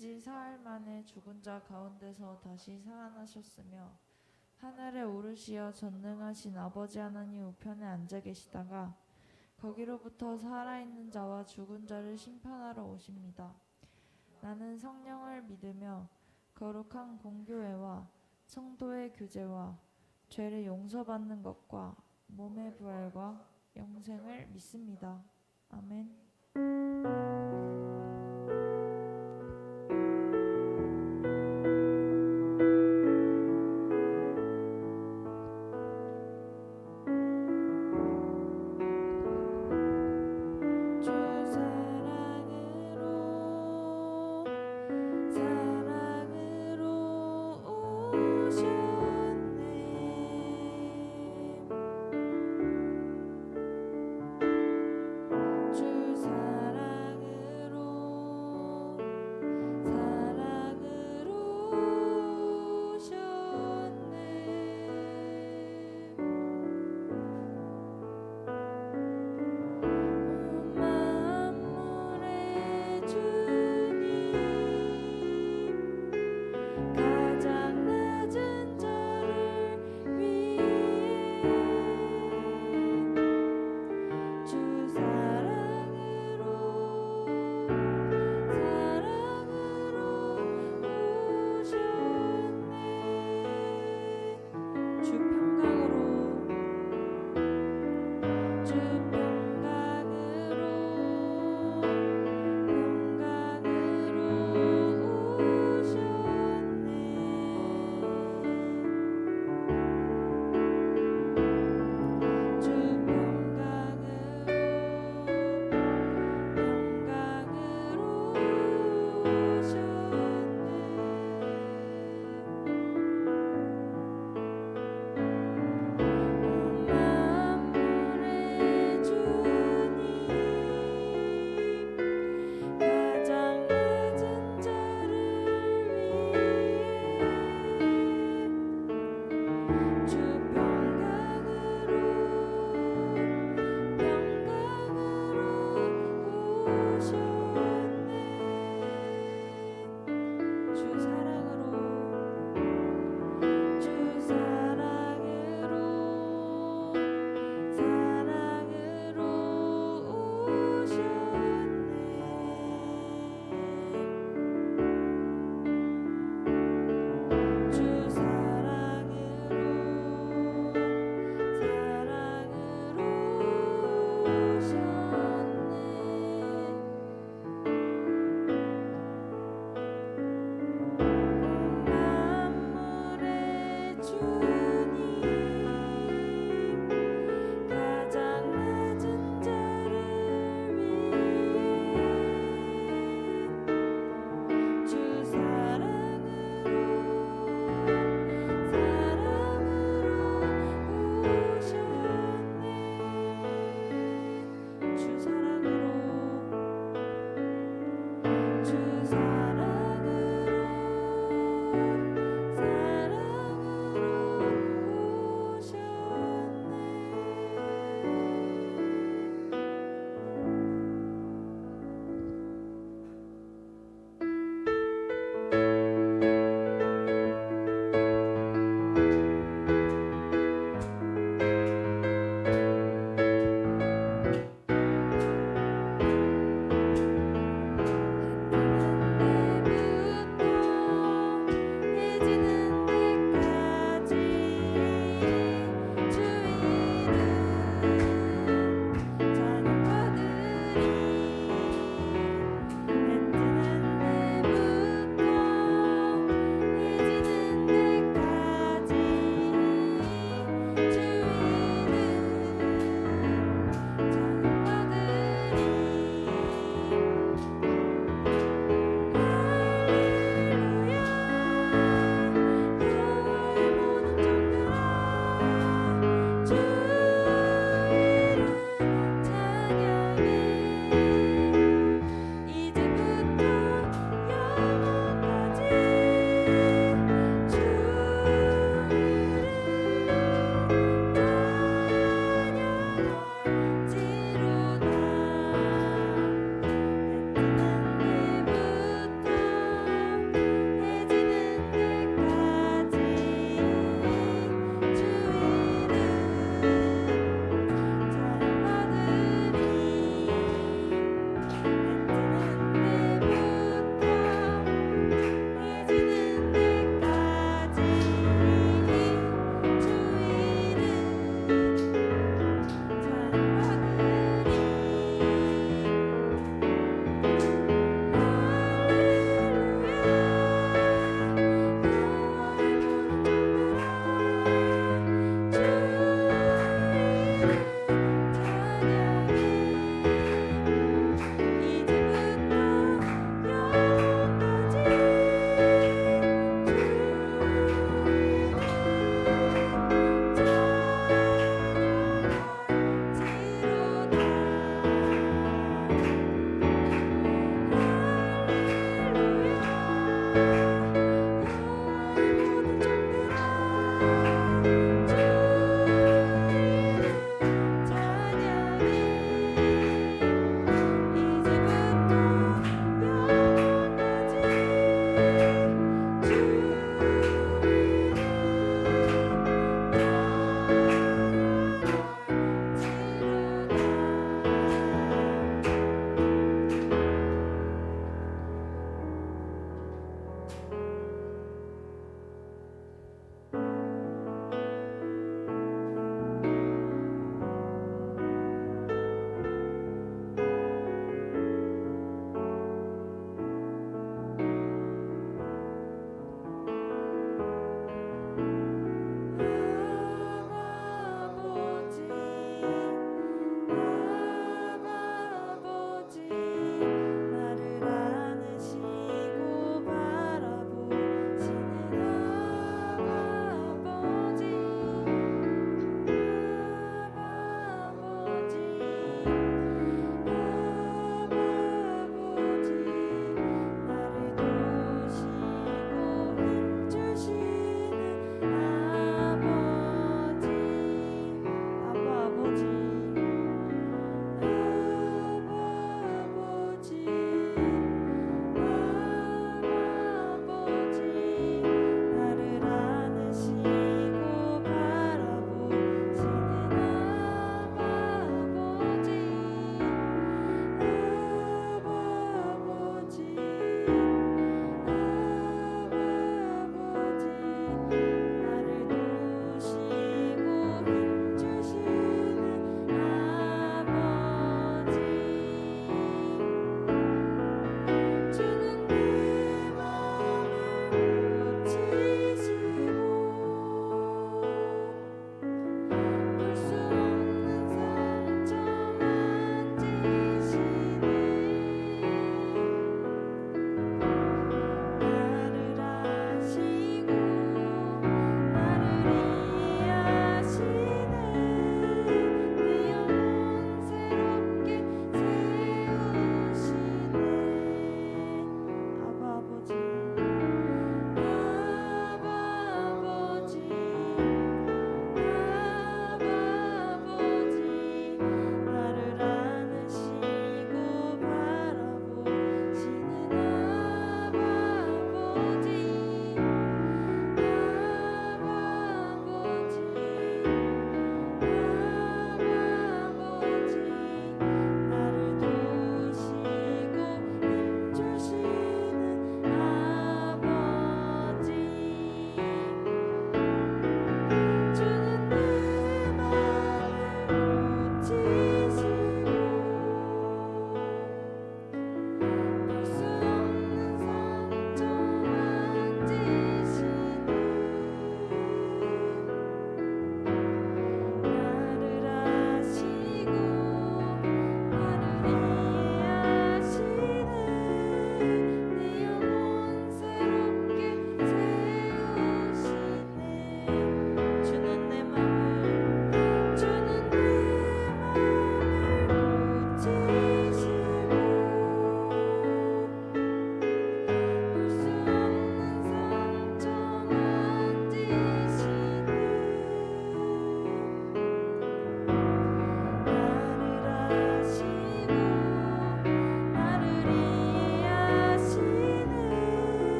지 사흘 만에 죽은 자 가운데서 다시 살아나셨으며 하늘에 오르시어 전능하신 아버지 하나님 우편에 앉아 계시다가 거기로부터 살아있는 자와 죽은 자를 심판하러 오십니다. 나는 성령을 믿으며 거룩한 공교회와 성도의 교제와 죄를 용서받는 것과 몸의 부활과 영생을 믿습니다. 아멘. 주 사랑으로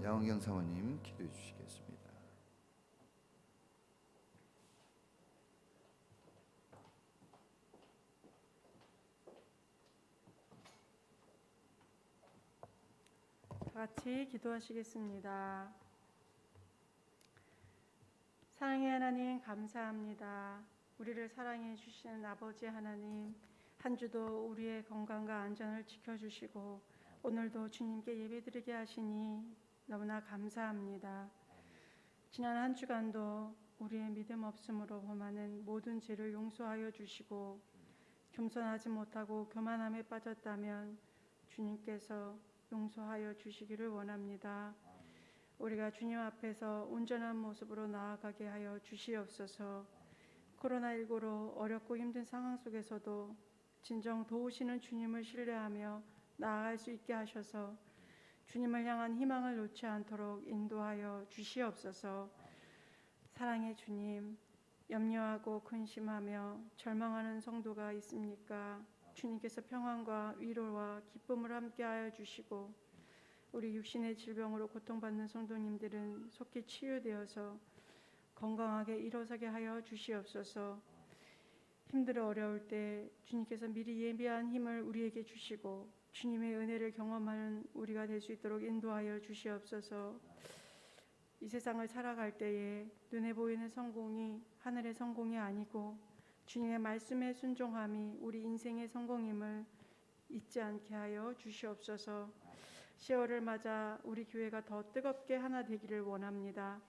양원경 사모님 기도해 주시겠습니다. 다 같이 기도하시겠습니다. 사랑의 하나님 감사합니다. 우리를 사랑해 주시는 아버지 하나님, 한 주도 우리의 건강과 안전을 지켜주시고 오늘도 주님께 예배드리게 하시니 너무나 감사합니다. 지난 한 주간도 우리의 믿음 없음으로 범하는 모든 죄를 용서하여 주시고 겸손하지 못하고 교만함에 빠졌다면 주님께서 용서하여 주시기를 원합니다. 우리가 주님 앞에서 온전한 모습으로 나아가게 하여 주시옵소서. 코로나19로 어렵고 힘든 상황 속에서도 진정 도우시는 주님을 신뢰하며 나아갈 수 있게 하셔서 주님을 향한 희망을 놓지 않도록 인도하여 주시옵소서. 사랑의 주님, 염려하고 근심하며 절망하는 성도가 있습니까? 주님께서 평안과 위로와 기쁨을 함께하여 주시고 우리 육신의 질병으로 고통받는 성도님들은 속히 치유되어서 건강하게 일어서게 하여 주시옵소서. 힘들어 어려울 때 주님께서 미리 예비한 힘을 우리에게 주시고 주님의 은혜를 경험하는 우리가 될 수 있도록 인도하여 주시옵소서. 이 세상을 살아갈 때에 눈에 보이는 성공이 하늘의 성공이 아니고 주님의 말씀에 순종함이 우리 인생의 성공임을 잊지 않게 하여 주시옵소서. 10월을 맞아 우리 교회가 더 뜨겁게 하나 되기를 원합니다.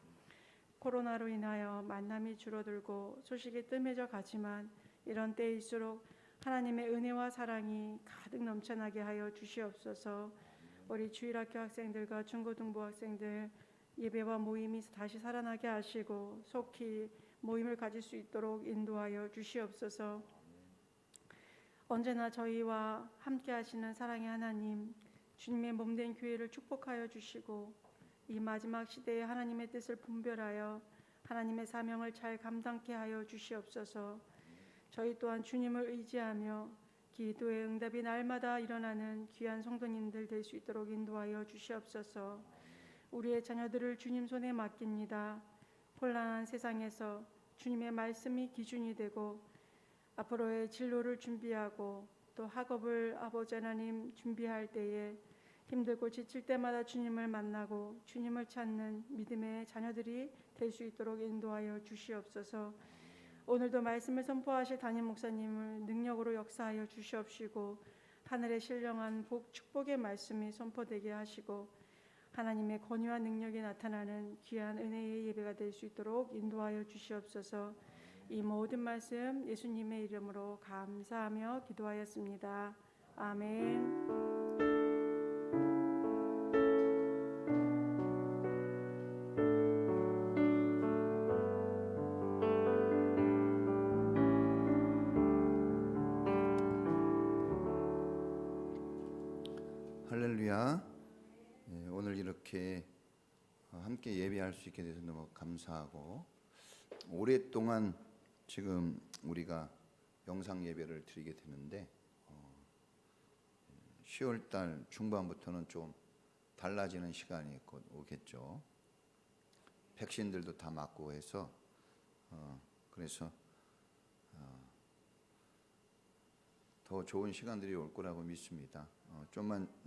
코로나로 인하여 만남이 줄어들고 소식이 뜸해져 가지만 이런 때일수록 하나님의 은혜와 사랑이 가득 넘쳐나게 하여 주시옵소서. 우리 주일학교 학생들과 중고등부 학생들 예배와 모임이 다시 살아나게 하시고 속히 모임을 가질 수 있도록 인도하여 주시옵소서. 언제나 저희와 함께 하시는 사랑의 하나님, 주님의 몸된 교회를 축복하여 주시고 이 마지막 시대에 하나님의 뜻을 분별하여 하나님의 사명을 잘 감당케 하여 주시옵소서. 저희 또한 주님을 의지하며 기도의 응답이 날마다 일어나는 귀한 성도님들 될 수 있도록 인도하여 주시옵소서. 우리의 자녀들을 주님 손에 맡깁니다. 혼란한 세상에서 주님의 말씀이 기준이 되고 앞으로의 진로를 준비하고 또 학업을 아버지 하나님 준비할 때에 힘들고 지칠 때마다 주님을 만나고 주님을 찾는 믿음의 자녀들이 될 수 있도록 인도하여 주시옵소서. 오늘도 말씀을 선포하실 담임 목사님을 능력으로 역사하여 주시옵시고 하늘의 신령한 축복의 말씀이 선포되게 하시고 하나님의 권위와 능력이 나타나는 귀한 은혜의 예배가 될 수 있도록 인도하여 주시옵소서. 이 모든 말씀 예수님의 이름으로 감사하며 기도하였습니다. 아멘. 할렐루야. 오늘 이렇게 함께 예배할 수 있게 돼서 너무 감사하고 오랫동안 지금 우리가 영상 예배를 드리게 되는데 10월 달 중반부터는 좀 달라지는 시간이 곧 오겠죠. 백신들도 다 맞고 해서 그래서 더 좋은 시간들이 올 거라고 믿습니다.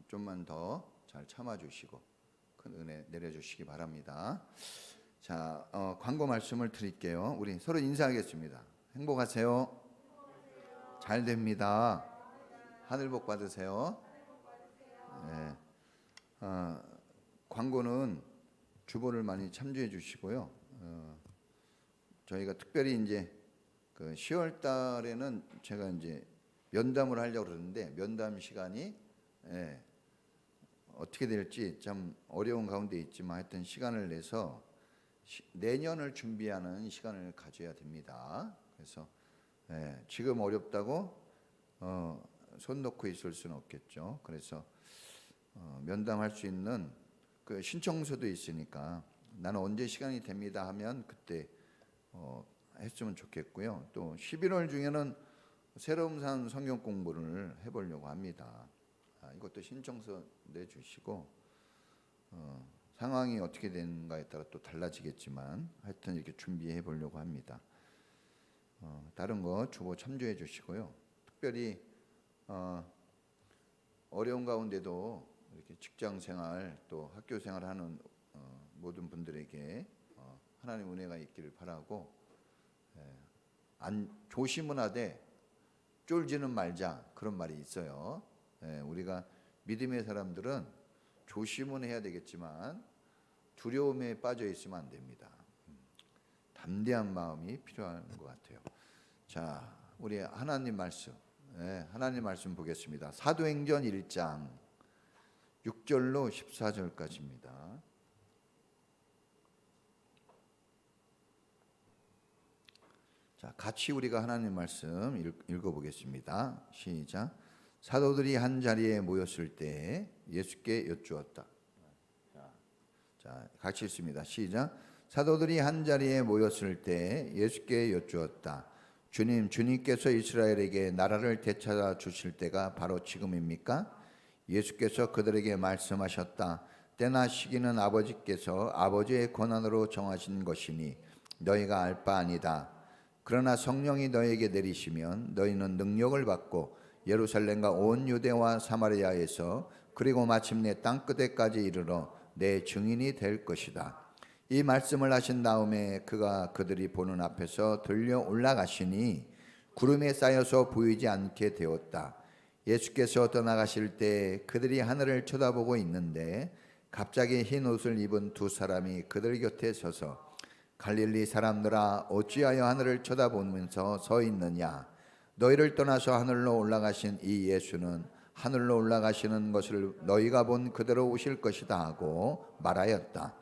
좀만 더 잘 참아주시고 큰 은혜 내려주시기 바랍니다. 자, 광고 말씀을 드릴게요. 우리 서로 인사하겠습니다. 행복하세요. 잘 됩니다. 하늘 복 받으세요. 네. 광고는 주보를 많이 참조해 주시고요. 저희가 특별히 이제 그 10월 달에는 제가 이제 면담을 하려고 그러는데 면담 시간이 어떻게 될지 참 어려운 가운데 있지만 하여튼 시간을 내서 내년을 준비하는 시간을 가져야 됩니다. 그래서 지금 어렵다고 손 놓고 있을 수는 없겠죠. 그래서 면담할 수 있는 그 신청서도 있으니까 나는 언제 시간이 됩니다 하면 그때 했으면 좋겠고요. 또 11월 중에는 새로운 성경 공부를 해보려고 합니다. 이것도 신청서 내주시고 상황이 어떻게 되는가에 따라 또 달라지겠지만 하여튼 이렇게 준비해 보려고 합니다. 다른 거 주보 참조해 주시고요. 특별히 어려운 가운데도 이렇게 직장 생활 또 학교 생활하는 모든 분들에게 하나님 은혜가 있기를 바라고, 조심은 하되 쫄지는 말자, 그런 말이 있어요. 우리가 믿음의 사람들은 조심은 해야 되겠지만 두려움에 빠져 있으면 안 됩니다. 담대한 마음이 필요한 것 같아요. 자, 우리 하나님 말씀, 하나님 말씀 보겠습니다. 사도행전 1장 6절로 14절까지입니다. 자, 같이 우리가 하나님 말씀 읽어보겠습니다. 시작. 사도들이 한 자리에 모였을 때 예수께 여쭈었다. 자, 같이 읽습니다. 시작. 사도들이 한 자리에 모였을 때 예수께 여쭈었다. 주님, 주님께서 이스라엘에게 나라를 되찾아 주실 때가 바로 지금입니까? 예수께서 그들에게 말씀하셨다. 때나 시기는 아버지께서 아버지의 권한으로 정하신 것이니 너희가 알 바 아니다. 그러나 성령이 너희에게 내리시면 너희는 능력을 받고 예루살렘과 온 유대와 사마리아에서 그리고 마침내 땅끝에까지 이르러 내 증인이 될 것이다. 이 말씀을 하신 다음에 그가 그들이 보는 앞에서 들려 올라가시니 구름에 쌓여서 보이지 않게 되었다. 예수께서 떠나가실 때 그들이 하늘을 쳐다보고 있는데 갑자기 흰 옷을 입은 두 사람이 그들 곁에 서서 갈릴리 사람들아 어찌하여 하늘을 쳐다보면서 서 있느냐? 너희를 떠나서 하늘로 올라가신 이 예수는 하늘로 올라가시는 것을 너희가 본 그대로 오실 것이다 하고 말하였다.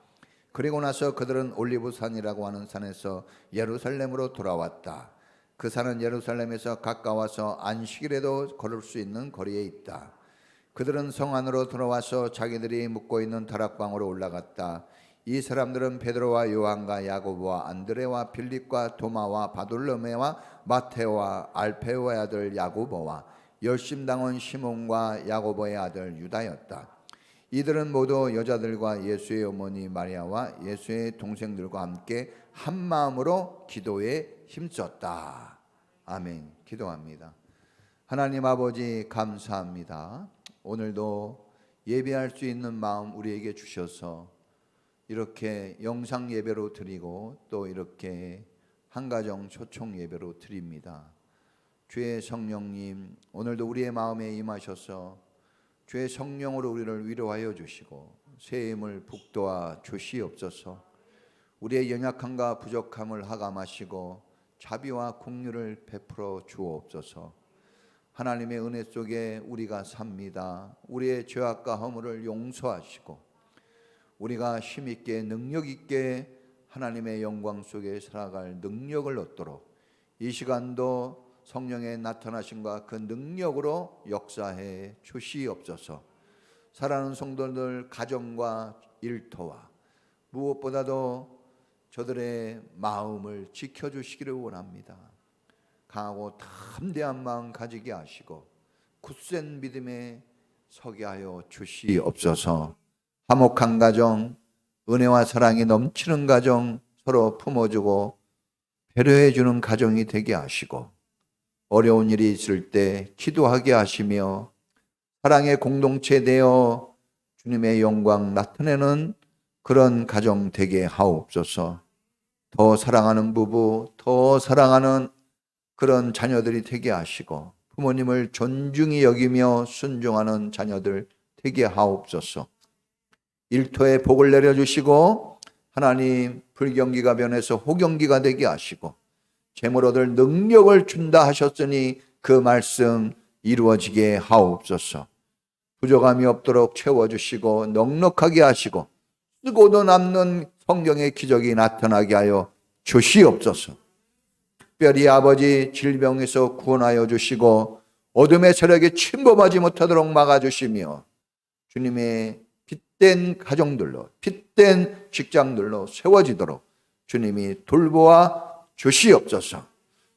그리고 나서 그들은 올리브산이라고 하는 산에서 예루살렘으로 돌아왔다. 그 산은 예루살렘에서 가까워서 안식일에도 걸을 수 있는 거리에 있다. 그들은 성 안으로 들어와서 자기들이 묵고 있는 다락방으로 올라갔다. 이 사람들은 베드로와 요한과 야고보와 안드레와 빌립과 도마와 바돌로메와 마테오와 알페오의 아들 야고보와 열심당원 시몬과 야고보의 아들 유다였다. 이들은 모두 여자들과 예수의 어머니 마리아와 예수의 동생들과 함께 한 마음으로 기도에 힘썼다. 아멘. 기도합니다. 하나님 아버지 감사합니다. 오늘도 예배할 수 있는 마음 우리에게 주셔서 이렇게 영상 예배로 드리고 또 이렇게 한가정 초청 예배로 드립니다. 주의 성령님, 오늘도 우리의 마음에 임하셔서 주의 성령으로 우리를 위로하여 주시고 새 힘을 북돋아 주시옵소서. 우리의 연약함과 부족함을 하감하시고 자비와 긍휼을 베풀어 주옵소서. 하나님의 은혜 속에 우리가 삽니다. 우리의 죄악과 허물을 용서하시고 우리가 힘있게 능력있게 하나님의 영광 속에 살아갈 능력을 얻도록 이 시간도 성령의 나타나심과 그 능력으로 역사해 주시옵소서. 사랑하는 성도들 가정과 일터와 무엇보다도 저들의 마음을 지켜주시기를 원합니다. 강하고 담대한 마음 가지게 하시고 굳센 믿음에 서게 하여 주시옵소서. 화목한 가정, 은혜와 사랑이 넘치는 가정, 서로 품어주고 배려해주는 가정이 되게 하시고 어려운 일이 있을 때 기도하게 하시며 사랑의 공동체 되어 주님의 영광 나타내는 그런 가정 되게 하옵소서. 더 사랑하는 부부, 더 사랑하는 그런 자녀들이 되게 하시고 부모님을 존중히 여기며 순종하는 자녀들 되게 하옵소서. 일터에 복을 내려주시고 하나님 불경기가 변해서 호경기가 되게 하시고 재물 얻을 능력을 준다 하셨으니 그 말씀 이루어지게 하옵소서. 부족함이 없도록 채워주시고 넉넉하게 하시고 쓰고도 남는 성경의 기적이 나타나게 하여 주시옵소서. 특별히 아버지 질병에서 구원하여 주시고 어둠의 세력에 침범하지 못하도록 막아주시며 주님의 빛된 가정들로 빛된 직장들로 세워지도록 주님이 돌보아 주시옵소서.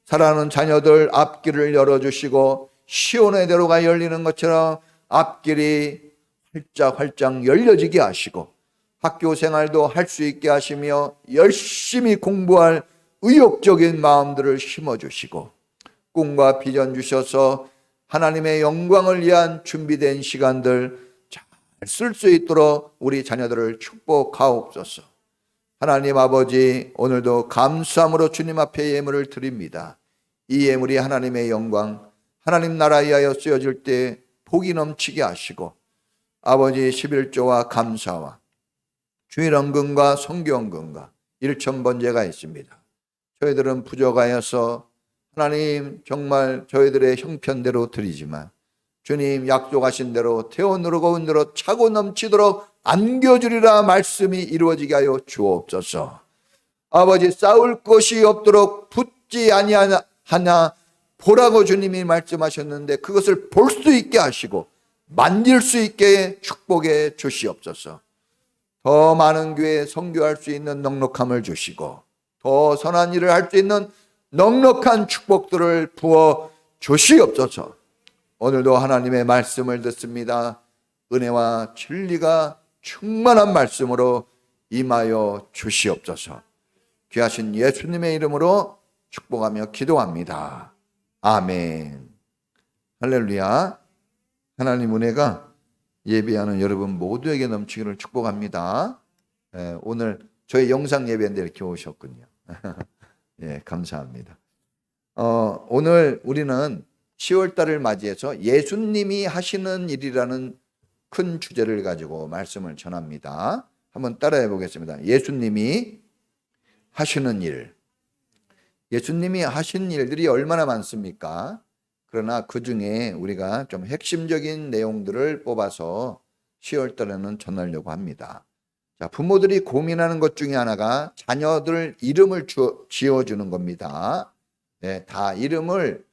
사랑하는 자녀들 앞길을 열어주시고 시온의 대로가 열리는 것처럼 앞길이 활짝 열려지게 하시고 학교 생활도 할 수 있게 하시며 열심히 공부할 의욕적인 마음들을 심어주시고 꿈과 비전 주셔서 하나님의 영광을 위한 준비된 시간들 잘 쓸 수 있도록 우리 자녀들을 축복하옵소서. 하나님 아버지, 오늘도 감사함으로 주님 앞에 예물을 드립니다. 이 예물이 하나님의 영광, 하나님 나라에 위하여 쓰여질 때 복이 넘치게 하시고 아버지 11조와 감사와 주일헌금과 성경헌금과 일천번제가 있습니다. 저희들은 부족하여서 하나님 정말 저희들의 형편대로 드리지만 주님 약속하신 대로 태워 누르고 흔들어 차고 넘치도록 안겨주리라 말씀이 이루어지게 하여 주옵소서. 아버지 싸울 것이 없도록 붙지 아니하나 보라고 주님이 말씀하셨는데 그것을 볼 수 있게 하시고 만질 수 있게 축복해 주시옵소서. 더 많은 교회에 선교할 수 있는 넉넉함을 주시고 더 선한 일을 할 수 있는 넉넉한 축복들을 부어 주시옵소서. 오늘도 하나님의 말씀을 듣습니다. 은혜와 진리가 충만한 말씀으로 임하여 주시옵소서. 귀하신 예수님의 이름으로 축복하며 기도합니다. 아멘. 할렐루야. 하나님 은혜가 예배하는 여러분 모두에게 넘치기를 축복합니다. 오늘 저희 영상 예배인데 이렇게 오셨군요. 예, 감사합니다. 오늘 우리는 10월달을 맞이해서 예수님이 하시는 일이라는 큰 주제를 가지고 말씀을 전합니다. 한번 따라해 보겠습니다. 예수님이 하시는 일. 예수님이 하신 일들이 얼마나 많습니까? 그러나 그 중에 우리가 좀 핵심적인 내용들을 뽑아서 10월달에는 전하려고 합니다. 자, 부모들이 고민하는 것 중에 하나가 자녀들 이름을 지어주는 겁니다. 네, 다 이름을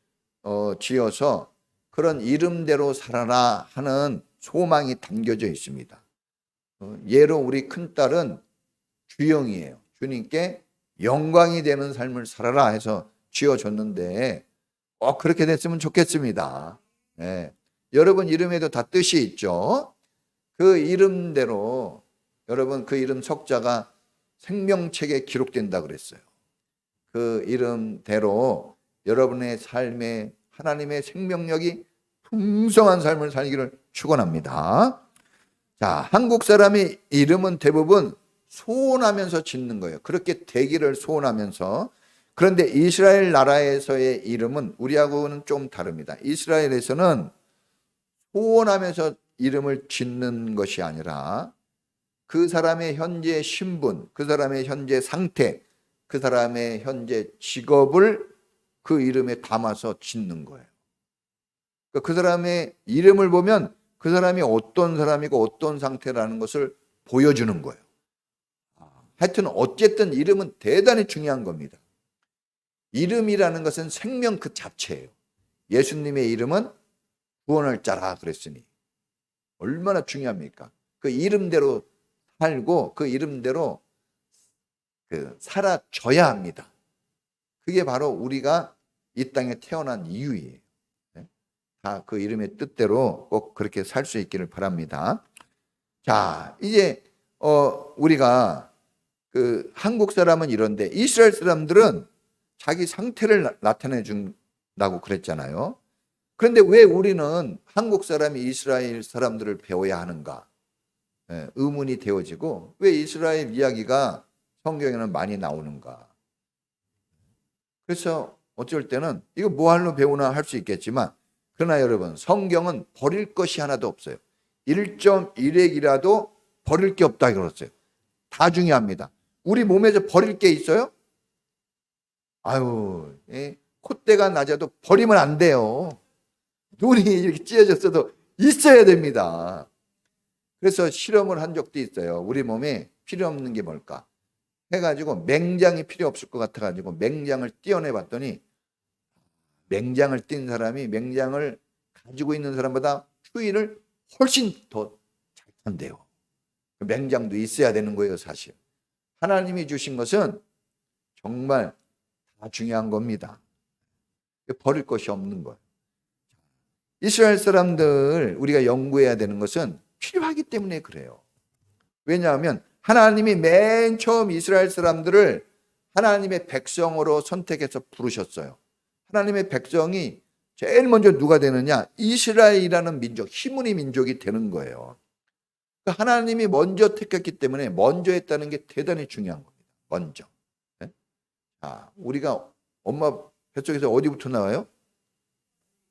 지어서 그런 이름대로 살아라 하는 소망이 담겨져 있습니다. 예로 우리 큰딸은 주영이에요. 주님께 영광이 되는 삶을 살아라 해서 지어줬는데 그렇게 됐으면 좋겠습니다. 네. 여러분 이름에도 다 뜻이 있죠. 그 이름대로 여러분 그 이름 석자가 생명책에 기록된다 그랬어요. 그 이름대로 여러분의 삶에 하나님의 생명력이 풍성한 삶을 살기를 축원합니다. 자, 한국 사람의 이름은 대부분 소원하면서 짓는 거예요. 그렇게 되기를 소원하면서. 그런데 이스라엘 나라에서의 이름은 우리하고는 좀 다릅니다. 이스라엘에서는 소원하면서 이름을 짓는 것이 아니라 그 사람의 현재 신분, 그 사람의 현재 상태, 그 사람의 현재 직업을 그 이름에 담아서 짓는 거예요. 그 사람의 이름을 보면 그 사람이 어떤 사람이고 어떤 상태라는 것을 보여주는 거예요. 하여튼 어쨌든 이름은 대단히 중요한 겁니다. 이름이라는 것은 생명 그 자체예요. 예수님의 이름은 구원할 자라 그랬으니 얼마나 중요합니까? 그 이름대로 살고 그 이름대로 살아줘야 합니다. 그게 바로 우리가 이 땅에 태어난 이유예요. 다 그 이름의 뜻대로 꼭 그렇게 살 수 있기를 바랍니다. 자, 이제 우리가 한국 사람은 이런데 이스라엘 사람들은 자기 상태를 나타내 준다고 그랬잖아요. 그런데 왜 우리는 한국 사람이 이스라엘 사람들을 배워야 하는가? 의문이 되어지고 왜 이스라엘 이야기가 성경에는 많이 나오는가? 그래서 어쩔 때는 이거 뭐하러 배우나 할 수 있겠지만 그러나 여러분 성경은 버릴 것이 하나도 없어요. 1.1핵이라도 버릴 게 없다 그랬어요. 다 중요합니다. 우리 몸에서 버릴 게 있어요? 아유, 콧대가 낮아도 버리면 안 돼요. 눈이 이렇게 찢어졌어도 있어야 됩니다. 그래서 실험을 한 적도 있어요. 우리 몸에 필요 없는 게 뭘까? 해가지고 맹장이 필요 없을 것 같아가지고 맹장을 떼어내 봤더니 맹장을 띈 사람이 맹장을 가지고 있는 사람보다 추위를 훨씬 더 잘 탄대요. 맹장도 있어야 되는 거예요, 사실. 하나님이 주신 것은 정말 다 중요한 겁니다. 버릴 것이 없는 거예요. 이스라엘 사람들 우리가 연구해야 되는 것은 필요하기 때문에 그래요. 왜냐하면 하나님이 맨 처음 이스라엘 사람들을 하나님의 백성으로 선택해서 부르셨어요. 하나님의 백성이 제일 먼저 누가 되느냐? 이스라엘이라는 민족, 힘의 민족이 되는 거예요. 하나님이 먼저 택했기 때문에 먼저 했다는 게 대단히 중요한 겁니다. 먼저. 네? 우리가 엄마 뱃속에서 어디부터 나와요?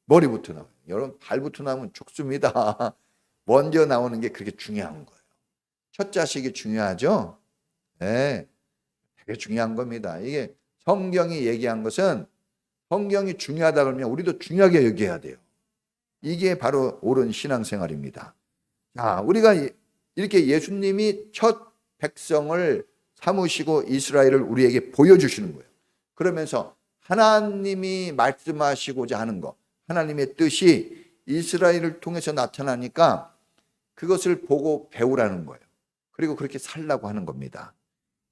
머리부터 나와요. 여러분 발부터 나오면 죽습니다. 먼저 나오는 게 그렇게 중요한 거예요. 첫 자식이 중요하죠? 네, 되게 중요한 겁니다. 이게 성경이 얘기한 것은 성경이 중요하다 그러면 우리도 중요하게 여겨야 돼요. 이게 바로 옳은 신앙생활입니다. 자, 우리가 이렇게 예수님이 첫 백성을 삼으시고 이스라엘을 우리에게 보여주시는 거예요. 그러면서 하나님이 말씀하시고자 하는 것, 하나님의 뜻이 이스라엘을 통해서 나타나니까 그것을 보고 배우라는 거예요. 그리고 그렇게 살라고 하는 겁니다.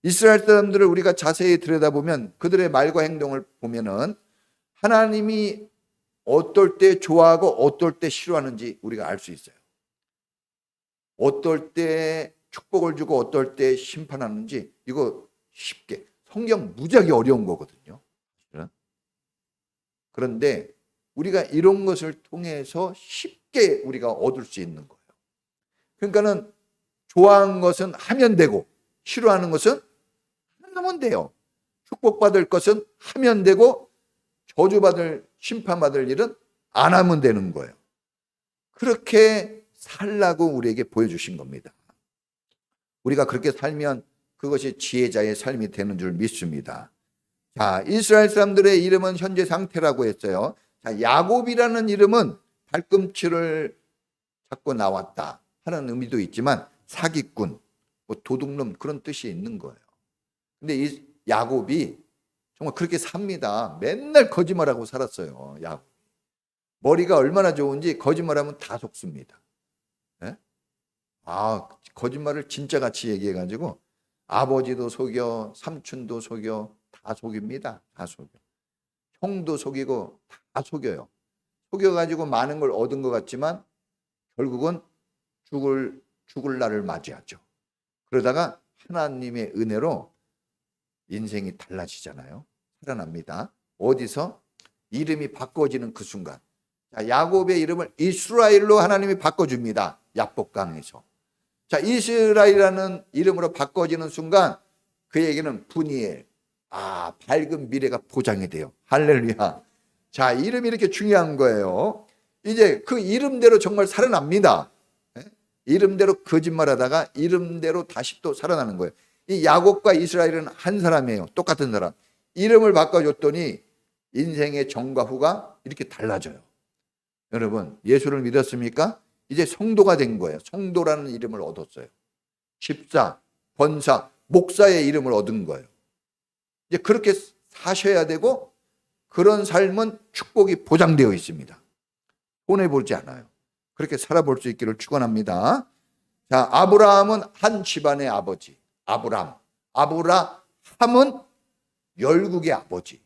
이스라엘 사람들을 우리가 자세히 들여다보면 그들의 말과 행동을 보면은 하나님이 어떨 때 좋아하고 어떨 때 싫어하는지 우리가 알 수 있어요. 어떨 때 축복을 주고 어떨 때 심판하는지 이거 쉽게 성경 무지하게 어려운 거거든요. 그런데 우리가 이런 것을 통해서 쉽게 우리가 얻을 수 있는 거예요. 그러니까는 좋아하는 것은 하면 되고 싫어하는 것은 안 하면 돼요. 축복받을 것은 하면 되고 저주받을 심판받을 일은 안 하면 되는 거예요. 그렇게 살라고 우리에게 보여주신 겁니다. 우리가 그렇게 살면 그것이 지혜자의 삶이 되는 줄 믿습니다. 자, 이스라엘 사람들의 이름은 현재 상태라고 했어요. 자, 야곱이라는 이름은 발꿈치를 잡고 나왔다 하는 의미도 있지만 사기꾼, 도둑놈 그런 뜻이 있는 거예요. 근데 이 야곱이 정말 그렇게 삽니다. 맨날 거짓말하고 살았어요. 야곱. 머리가 얼마나 좋은지 거짓말하면 다 속습니다. 네? 거짓말을 진짜같이 얘기해가지고 아버지도 속여, 삼촌도 속여, 다 속입니다. 다 속여. 형도 속이고 다 속여요. 속여가지고 많은 걸 얻은 것 같지만 결국은 죽을 날을 맞이하죠. 그러다가 하나님의 은혜로 인생이 달라지잖아요. 살아납니다. 어디서? 이름이 바꿔지는 그 순간. 자, 야곱의 이름을 이스라엘로 하나님이 바꿔줍니다. 야복강에서. 자, 이스라엘이라는 이름으로 바꿔지는 순간 그에게는 분이엘, 밝은 미래가 보장이 돼요. 할렐루야. 자, 이름이 이렇게 중요한 거예요. 이제 그 이름대로 정말 살아납니다. 이름대로 거짓말하다가 이름대로 다시 또 살아나는 거예요. 이 야곱과 이스라엘은 한 사람이에요. 똑같은 사람. 이름을 바꿔줬더니 인생의 전과 후가 이렇게 달라져요. 여러분, 예수를 믿었습니까? 이제 성도가 된 거예요. 성도라는 이름을 얻었어요. 집사, 권사, 목사의 이름을 얻은 거예요. 이제 그렇게 사셔야 되고 그런 삶은 축복이 보장되어 있습니다. 손해보지 않아요. 그렇게 살아볼 수 있기를 축원합니다. 자, 아브라함은 한 집안의 아버지. 아브라함은 열국의 아버지.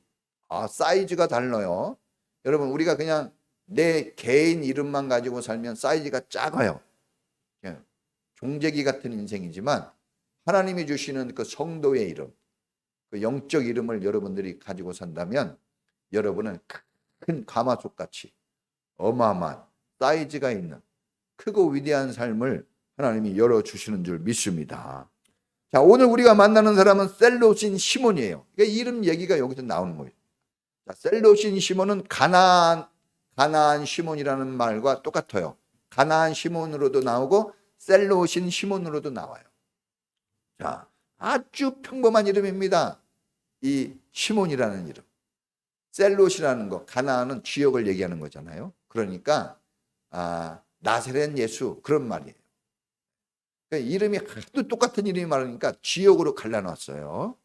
사이즈가 달라요. 여러분, 우리가 그냥 내 개인 이름만 가지고 살면 사이즈가 작아요. 종재기 같은 인생이지만 하나님이 주시는 그 성도의 이름, 그 영적 이름을 여러분들이 가지고 산다면 여러분은 큰 가마솥같이 어마어마한 사이즈가 있는 크고 위대한 삶을 하나님이 열어주시는 줄 믿습니다. 자, 오늘 우리가 만나는 사람은 셀롯인 시몬이에요. 그러니까 이름 얘기가 여기서 나오는 거예요. 자, 셀롯인 시몬은 가나안 시몬이라는 말과 똑같아요. 가나안 시몬으로도 나오고 셀롯인 시몬으로도 나와요. 자, 아주 평범한 이름입니다. 이 시몬이라는 이름. 셀롯이라는 거, 가나안은 지역을 얘기하는 거잖아요. 그러니까 나사렛 예수 그런 말이에요. 그러니까 이름이 하도 똑같은 이름이 많으니까 지역으로 갈라놨어요.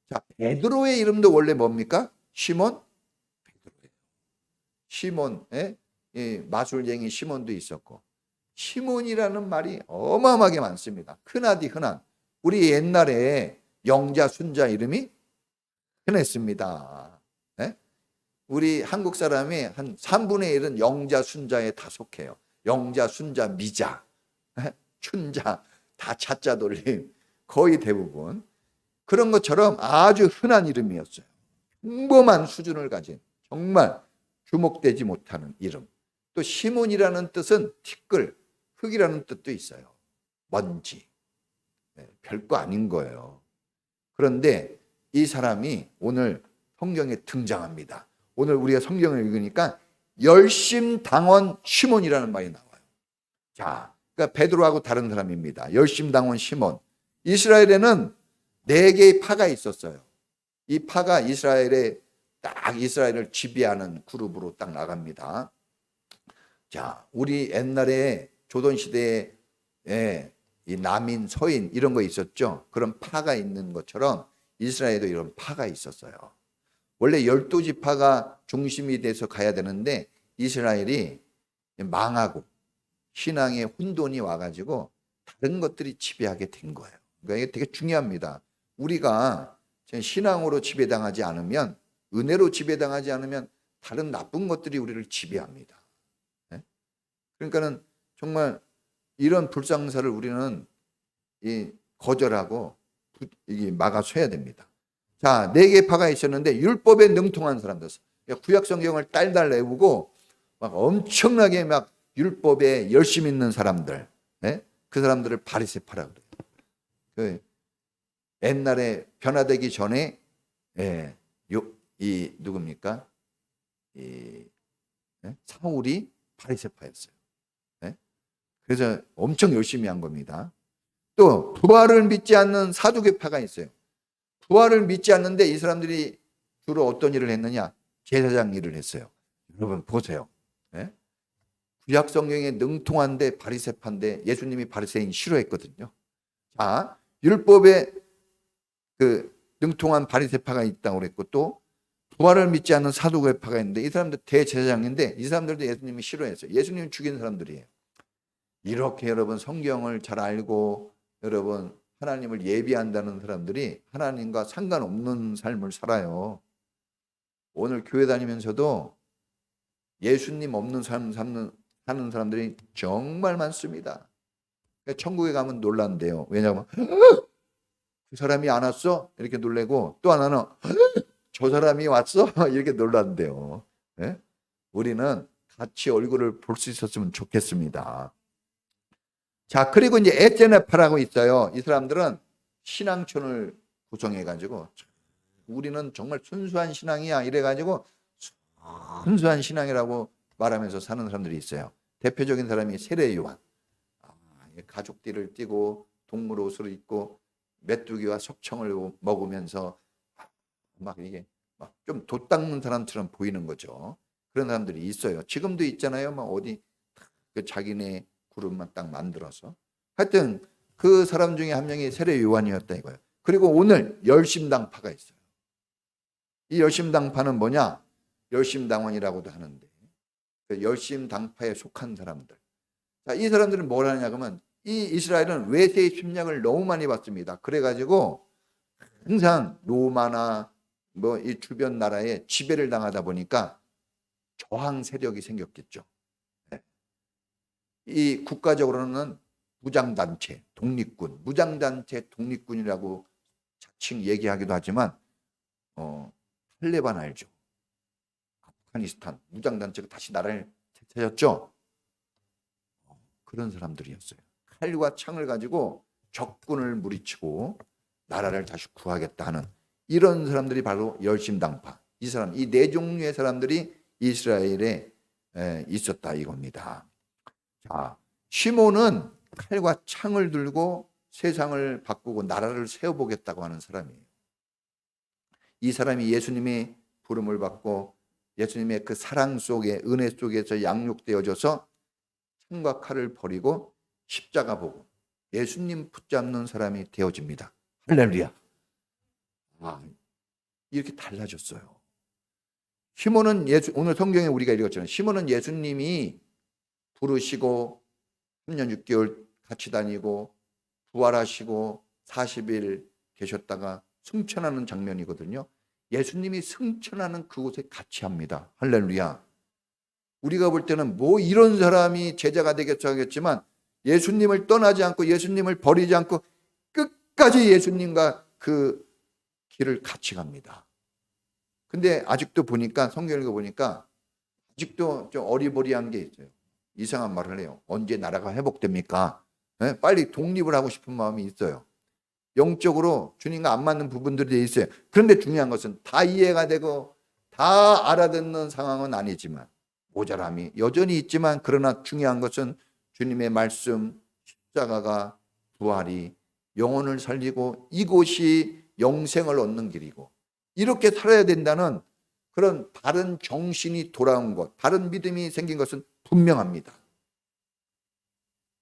자, 베드로의 이름도 원래 뭡니까? 시몬? 베드로예요. 시몬, 마술쟁이 시몬도 있었고 시몬이라는 말이 어마어마하게 많습니다. 흔하디 흔한. 우리 옛날에 영자, 순자 이름이 흔했습니다. 우리 한국 사람이 한 3분의 1은 영자, 순자에 다 속해요. 영자, 순자, 미자, 춘자, 다 차자 돌림. 거의 대부분. 그런 것처럼 아주 흔한 이름이었어요. 평범한 수준을 가진 정말 주목되지 못하는 이름. 또 시몬이라는 뜻은 티끌, 흙이라는 뜻도 있어요. 먼지. 별거 아닌 거예요. 그런데 이 사람이 오늘 성경에 등장합니다. 오늘 우리가 성경을 읽으니까 열심당원 시몬이라는 말이 나와요. 자, 그러니까 베드로하고 다른 사람입니다. 열심당원 시몬. 이스라엘에는 4개의 파가 있었어요. 이 파가 이스라엘을 지배하는 그룹으로 딱 나갑니다. 자, 우리 옛날에 조선시대에 이 남인, 서인 이런 거 있었죠. 그런 파가 있는 것처럼 이스라엘에도 이런 파가 있었어요. 원래 12지파가 중심이 돼서 가야 되는데 이스라엘이 망하고 신앙의 혼돈이 와가지고 다른 것들이 지배하게 된 거예요. 그러니까 이게 되게 중요합니다. 우리가 신앙으로 지배당하지 않으면, 은혜로 지배당하지 않으면 다른 나쁜 것들이 우리를 지배합니다. 그러니까는 정말 이런 불상사를 우리는 거절하고 막아서야 됩니다. 자, 4개의 파가 있었는데 율법에 능통한 사람들, 구약 성경을 딸딸 외우고 막 엄청나게 막 율법에 열심 있는 사람들, 그 사람들을 바리새파라 그래요. 그 옛날에 변화되기 전에 누굽니까? 사울이 바리새파였어요. 그래서 엄청 열심히 한 겁니다. 또 부활을 믿지 않는 사두개파가 있어요. 부활을 믿지 않는데 이 사람들이 주로 어떤 일을 했느냐? 제사장 일을 했어요. 여러분 보세요. 구약 성경에 능통한데 바리새파인데 예수님이 바리새인 싫어했거든요. 자, 율법에 그 능통한 바리새파가 있다고 그랬고, 또 부활을 믿지 않는 사두개파가 있는데 이 사람들 대제사장인데 이 사람들도 예수님이 싫어했어요. 예수님 죽인 사람들이에요. 이렇게 여러분 성경을 잘 알고 여러분 하나님을 예비한다는 사람들이 하나님과 상관없는 삶을 살아요. 오늘 교회 다니면서도 예수님 없는 삶 사는 사람들이 정말 많습니다. 천국에 가면 놀란대요. 왜냐하면 그 사람이 안 왔어? 이렇게 놀래고, 또 하나는 저 사람이 왔어? 이렇게 놀란대요. 우리는 같이 얼굴을 볼 수 있었으면 좋겠습니다. 자, 그리고 이제 에세네파라고 있어요. 이 사람들은 신앙촌을 구성해가지고 우리는 정말 순수한 신앙이야 이래가지고 순수한 신앙이라고 말하면서 사는 사람들이 있어요. 대표적인 사람이 세례 요한. 가죽띠를 띠고 동물 옷을 입고 메뚜기와 석청을 먹으면서 막 이게 막 좀 돛닦는 사람처럼 보이는 거죠. 그런 사람들이 있어요. 지금도 있잖아요. 막 어디 그 자기네 그룹만 딱 만들어서. 하여튼 그 사람 중에 한 명이 세례 요한이었다 이거예요. 그리고 오늘 열심당파가 있어요. 이 열심당파는 뭐냐? 열심당원이라고도 하는데 그 열심당파에 속한 사람들. 자, 이 사람들은 뭘 하느냐 그러면 이 이스라엘은 외세의 침략을 너무 많이 받습니다. 그래가지고 항상 로마나 뭐 이 주변 나라에 지배를 당하다 보니까 저항 세력이 생겼겠죠. 이 국가적으로는 무장단체, 독립군, 무장단체, 독립군이라고 자칭 얘기하기도 하지만 탈레반 알죠? 아프가니스탄 무장단체가 다시 나라를 되찾았죠? 그런 사람들이었어요. 칼과 창을 가지고 적군을 무리치고 나라를 다시 구하겠다 하는 이런 사람들이 바로 열심당파. 이 사람, 이 4종류의 사람들이 이스라엘에 있었다 이겁니다. 자, 시몬은 칼과 창을 들고 세상을 바꾸고 나라를 세워보겠다고 하는 사람이에요. 이 사람이 예수님의 부름을 받고 예수님의 그 사랑 속에 은혜 속에서 양육되어져서 창과 칼을 버리고 십자가 보고 예수님 붙잡는 사람이 되어집니다. 할렐루야. 이렇게 달라졌어요. 시몬은 오늘 성경에 우리가 읽었잖아요. 시몬은 예수님이 부르시고 3년 6개월 같이 다니고 부활하시고 40일 계셨다가 승천하는 장면이거든요. 예수님이 승천하는 그곳에 같이 합니다. 할렐루야. 우리가 볼 때는 뭐 이런 사람이 제자가 되겠어 하겠지만 예수님을 떠나지 않고 예수님을 버리지 않고 끝까지 예수님과 그 길을 같이 갑니다. 근데 아직도 보니까 성경 읽어보니까 아직도 좀 어리버리한 게 있어요. 이상한 말을 해요. 언제 나라가 회복됩니까? 네? 빨리 독립을 하고 싶은 마음이 있어요. 영적으로 주님과 안 맞는 부분들이 있어요. 그런데 중요한 것은 다 이해가 되고 다 알아듣는 상황은 아니지만 모자람이 여전히 있지만, 그러나 중요한 것은 주님의 말씀, 십자가가 부활이 영혼을 살리고 이곳이 영생을 얻는 길이고, 이렇게 살아야 된다는 그런 바른 정신이 돌아온 것, 바른 믿음이 생긴 것은 분명합니다.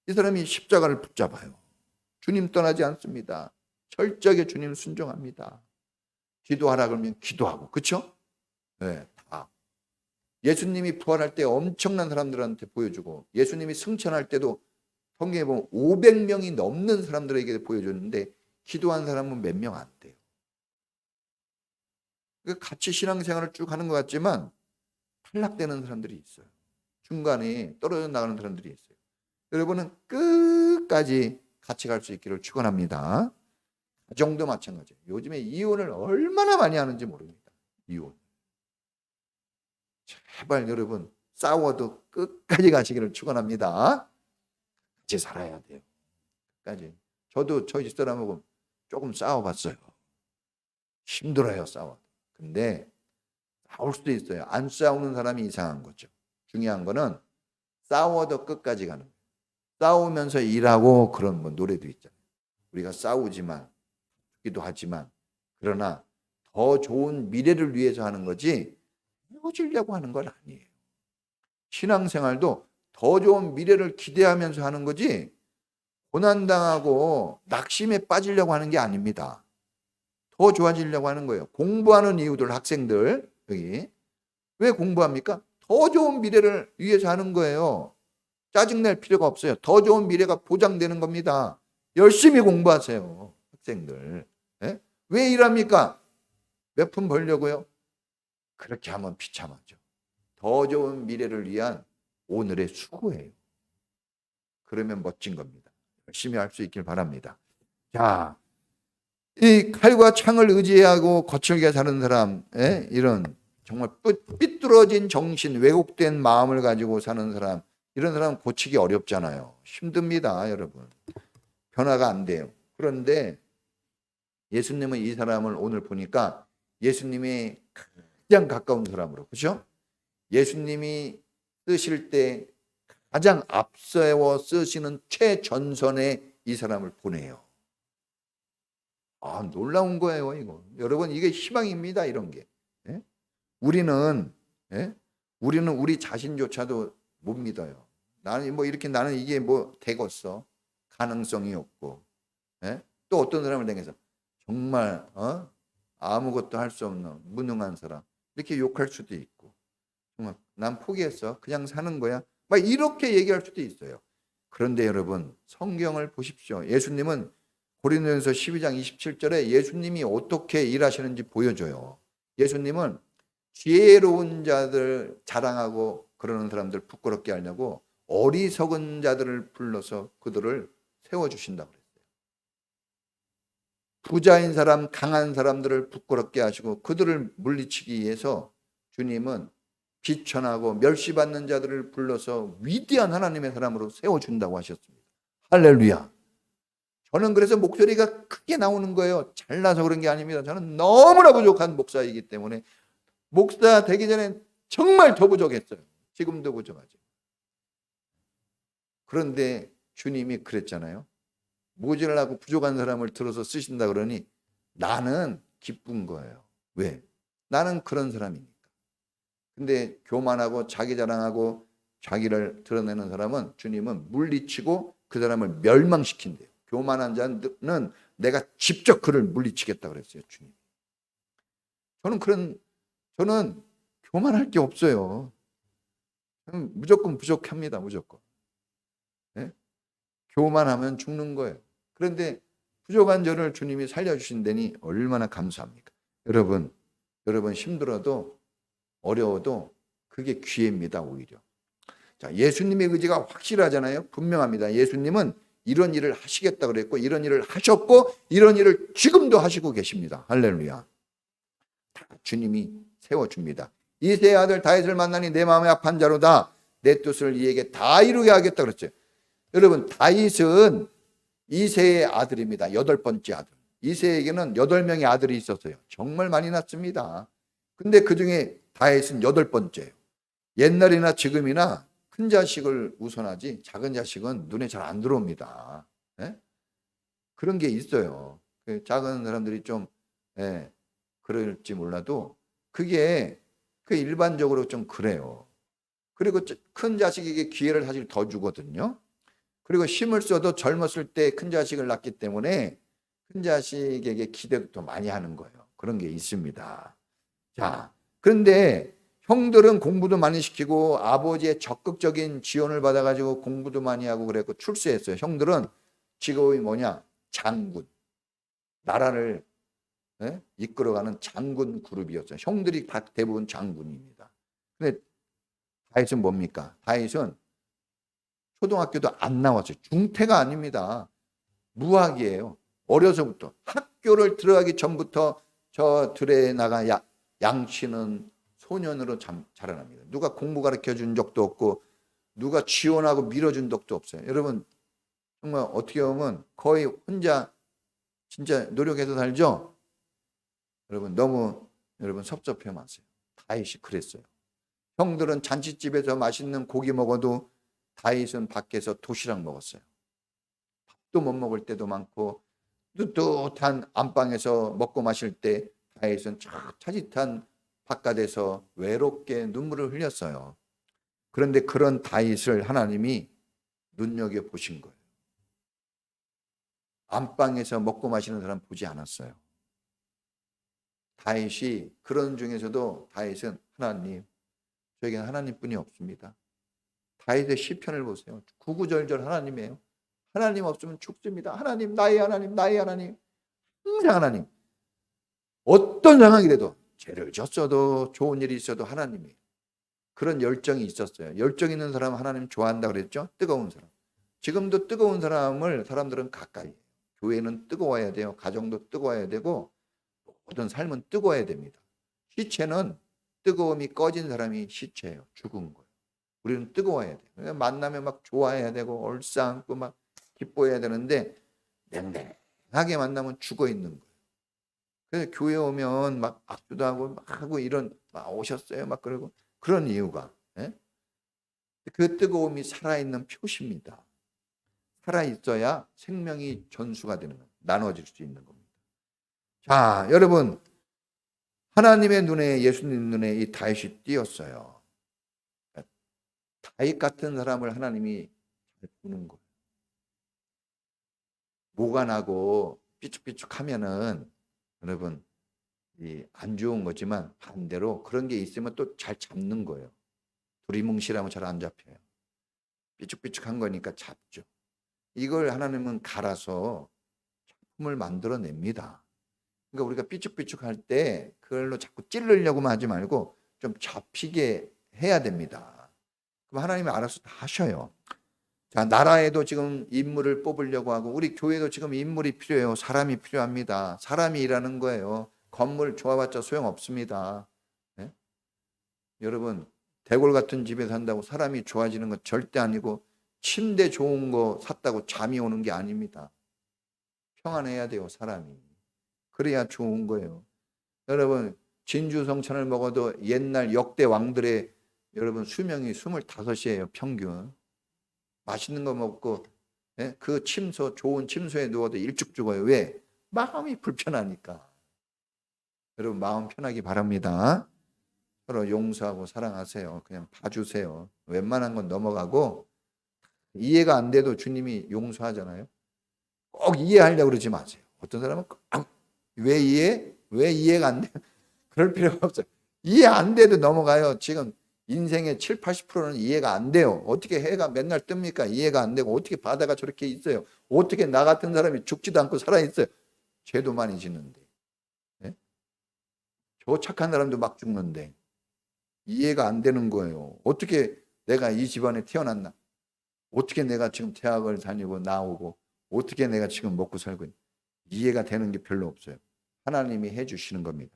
이 사람이 십자가를 붙잡아요. 주님 떠나지 않습니다. 철저하게 주님 순종합니다. 기도하라 그러면 기도하고, 그렇죠? 네, 다. 예수님이 부활할 때 엄청난 사람들한테 보여주고, 예수님이 승천할 때도 성경에 보면 500명이 넘는 사람들에게 보여줬는데 기도한 사람은 몇 명 안 돼요. 같이 신앙생활을 쭉 하는 것 같지만 탈락되는 사람들이 있어요. 중간에 떨어져 나가는 사람들이 있어요. 여러분은 끝까지 같이 갈 수 있기를 축원합니다. 가정도 마찬가지예요. 요즘에 이혼을 얼마나 많이 하는지 모릅니다. 이혼. 제발 여러분 싸워도 끝까지 가시기를 축원합니다. 같이 살아야 돼요. 끝까지. 저도 저희 집사람하고 조금 싸워봤어요. 힘들어요, 싸워. 근데 싸울 수도 있어요. 안 싸우는 사람이 이상한 거죠. 중요한 거는 싸워도 끝까지 가는 거예요. 싸우면서 일하고 그런 뭐 노래도 있잖아요. 우리가 싸우지만, 기도 하지만, 그러나 더 좋은 미래를 위해서 하는 거지 헤어지려고 하는 건 아니에요. 신앙생활도 더 좋은 미래를 기대하면서 하는 거지 고난당하고 낙심에 빠지려고 하는 게 아닙니다. 더 좋아지려고 하는 거예요. 공부하는 이유들, 학생들 여기 왜 공부합니까? 더 좋은 미래를 위해서 하는 거예요. 짜증낼 필요가 없어요. 더 좋은 미래가 보장되는 겁니다. 열심히 공부하세요, 학생들. 네? 왜 일합니까? 몇 푼 벌려고요? 그렇게 하면 비참하죠. 더 좋은 미래를 위한 오늘의 수고예요. 그러면 멋진 겁니다. 열심히 할 수 있길 바랍니다. 자, 이 칼과 창을 의지하고 거칠게 사는 사람, 이런 정말 삐뚤어진 정신, 왜곡된 마음을 가지고 사는 사람, 이런 사람 고치기 어렵잖아요. 힘듭니다, 여러분. 변화가 안 돼요. 그런데 예수님은 이 사람을 오늘 보니까 예수님이 가장 가까운 사람으로, 그렇죠? 예수님이 쓰실 때 가장 앞세워 쓰시는 최전선에 이 사람을 보내요. 아, 놀라운 거예요, 이거. 여러분, 이게 희망입니다, 이런 게. 예? 우리는 우리 자신조차도 못 믿어요. 나는 뭐 이렇게 나는 이게 뭐 되겠어. 가능성이 없고. 예? 또 어떤 사람을 당해서 정말 아무것도 할 수 없는 무능한 사람. 이렇게 욕할 수도 있고. 정말 난 포기했어. 그냥 사는 거야. 막 이렇게 얘기할 수도 있어요. 그런데 여러분, 성경을 보십시오. 예수님은 고린도전서 12장 27절에 예수님이 어떻게 일하시는지 보여줘요. 예수님은 지혜로운 자들 자랑하고 그러는 사람들 부끄럽게 하려고 어리석은 자들을 불러서 그들을 세워주신다고 그랬어요. 부자인 사람, 강한 사람들을 부끄럽게 하시고 그들을 물리치기 위해서 주님은 비천하고 멸시받는 자들을 불러서 위대한 하나님의 사람으로 세워준다고 하셨습니다. 할렐루야. 저는 그래서 목소리가 크게 나오는 거예요. 잘나서 그런 게 아닙니다. 저는 너무나 부족한 목사이기 때문에 목사 되기 전에 정말 더 부족했어요. 지금도 부족하죠. 그런데 주님이 그랬잖아요. 모자라고 부족한 사람을 들어서 쓰신다 그러니 나는 기쁜 거예요. 왜? 나는 그런 사람이니까. 근데 교만하고 자기 자랑하고 자기를 드러내는 사람은 주님은 물리치고 그 사람을 멸망시킨대요. 교만한 자는 내가 직접 그를 물리치겠다 그랬어요, 주님. 저는 교만할 게 없어요. 저는 무조건 부족합니다, 무조건. 네? 교만하면 죽는 거예요. 그런데 부족한 저를 주님이 살려주신다니 얼마나 감사합니까? 여러분 힘들어도 어려워도 그게 기회입니다, 오히려. 자, 예수님의 의지가 확실하잖아요. 분명합니다. 예수님은 이런 일을 하시겠다 그랬고 이런 일을 하셨고 이런 일을 지금도 하시고 계십니다. 할렐루야. 다 주님이 세워줍니다. 이새의 아들 다윗을 만나니 내 마음에 합한 자로다. 내 뜻을 이에게 다 이루게 하겠다 그랬죠. 여러분, 다윗은 이새의 아들입니다. 8번째 아들. 이새에게는 8명의 아들이 있었어요. 정말 많이 낳습니다. 근데 그 중에 다윗은 8번째예요. 옛날이나 지금이나 큰 자식을 우선하지 작은 자식은 눈에 잘 안 들어옵니다. 예? 그런 게 있어요. 작은 사람들이 좀 그럴지 몰라도 그게 일반적으로 좀 그래요. 그리고 큰 자식에게 기회를 사실 더 주거든요. 그리고 힘을 써도 젊었을 때 큰 자식을 낳기 때문에 큰 자식에게 기대도 더 많이 하는 거예요. 그런 게 있습니다. 자, 그런데 형들은 공부도 많이 시키고 아버지의 적극적인 지원을 받아가지고 공부도 많이 하고 그랬고 출세했어요. 형들은 직업이 뭐냐? 장군. 나라를 이끌어가는 장군 그룹이었어요. 형들이 다 대부분 장군입니다. 근데 다윗은 뭡니까? 다윗은 초등학교도 안 나왔어요. 중퇴가 아닙니다. 무학이에요. 어려서부터 학교를 들어가기 전부터 저 들에 나가 양치는 소년으로 자라납니다. 누가 공부 가르쳐 준 적도 없고 누가 지원하고 밀어준 적도 없어요. 여러분 정말 어떻게 보면 거의 혼자 진짜 노력해서 살죠. 여러분 너무 섭섭해 마세요. 다윗이 그랬어요. 형들은 잔치집에서 맛있는 고기 먹어도 다윗은 밖에서 도시락 먹었어요. 밥도 못 먹을 때도 많고 뜨뜻한 안방에서 먹고 마실 때 다윗은 차짓한 바깥에서 외롭게 눈물을 흘렸어요. 그런데 그런 다윗을 하나님이 눈여겨보신 거예요. 안방에서 먹고 마시는 사람 보지 않았어요. 다윗이 그런 중에서도 다윗은 하나님, 저에게는 하나님뿐이 없습니다. 다윗의 시편을 보세요. 구구절절 하나님이에요. 하나님 없으면 죽습니다. 하나님, 나의 하나님, 나의 하나님. 항상 하나님. 어떤 상황이 돼도 죄를 졌어도 좋은 일이 있어도 하나님이에요. 그런 열정이 있었어요. 열정 있는 사람 하나님 좋아한다 그랬죠? 뜨거운 사람. 지금도 뜨거운 사람을 사람들은 가까이 해요. 교회는 뜨거워야 돼요. 가정도 뜨거워야 되고 모든 삶은 뜨거워야 됩니다. 시체는 뜨거움이 꺼진 사람이 시체예요. 죽은 거예요. 우리는 뜨거워야 돼요. 만나면 막 좋아해야 되고 얼싸안고 막 기뻐해야 되는데 냉랭하게 만나면 죽어 있는 거예요. 그래서 교회 오면 막 악수도 하고 막 하고 이런 막 오셨어요 막 그러고 그런 이유가 그 뜨거움이 살아있는 표시입니다. 살아있어야 생명이 전수가 되는 거예요. 나눠질 수 있는 겁니다. 자, 여러분 하나님의 눈에 예수님 눈에 이 다윗이 띄었어요. 다윗 같은 사람을 하나님이 잘 보는 거예요. 뭐가 나고 삐죽삐죽하면은 여러분 안 좋은 거지만 반대로 그런 게 있으면 또 잘 잡는 거예요. 두리뭉실하면 잘 안 잡혀요. 삐죽삐죽한 거니까 잡죠. 이걸 하나님은 갈아서 작품을 만들어냅니다. 그러니까 우리가 삐죽삐죽할 때 그걸로 자꾸 찌르려고만 하지 말고 좀 잡히게 해야 됩니다. 그럼 하나님이 알아서 다 하셔요. 자, 나라에도 지금 인물을 뽑으려고 하고 우리 교회도 지금 인물이 필요해요. 사람이 필요합니다. 사람이 일하는 거예요. 건물 좋아봤자 소용없습니다. 네? 여러분 대골 같은 집에 산다고 사람이 좋아지는 건 절대 아니고 침대 좋은 거 샀다고 잠이 오는 게 아닙니다. 평안해야 돼요. 사람이. 그래야 좋은 거예요. 여러분 진주성찬을 먹어도 옛날 역대 왕들의 여러분 수명이 25이에요. 평균. 맛있는 거 먹고 그 침소 좋은 침소에 누워도 일찍 죽어요. 왜? 마음이 불편하니까. 여러분 마음 편하기 바랍니다. 서로 용서하고 사랑하세요. 그냥 봐주세요. 웬만한 건 넘어가고 이해가 안 돼도 주님이 용서하잖아요. 꼭 이해하려고 그러지 마세요. 어떤 사람은 왜 이해가 안 돼? 그럴 필요가 없어요. 이해 안 돼도 넘어가요. 지금 인생의 7, 80%는 이해가 안 돼요. 어떻게 해가 맨날 뜹니까? 이해가 안 되고 어떻게 바다가 저렇게 있어요? 어떻게 나 같은 사람이 죽지도 않고 살아있어요? 죄도 많이 짓는데. 네? 저 착한 사람도 막 죽는데 이해가 안 되는 거예요. 어떻게 내가 이 집안에 태어났나? 어떻게 내가 지금 대학을 다니고 나오고 어떻게 내가 지금 먹고 살고 있는 이해가 되는 게 별로 없어요. 하나님이 해주시는 겁니다.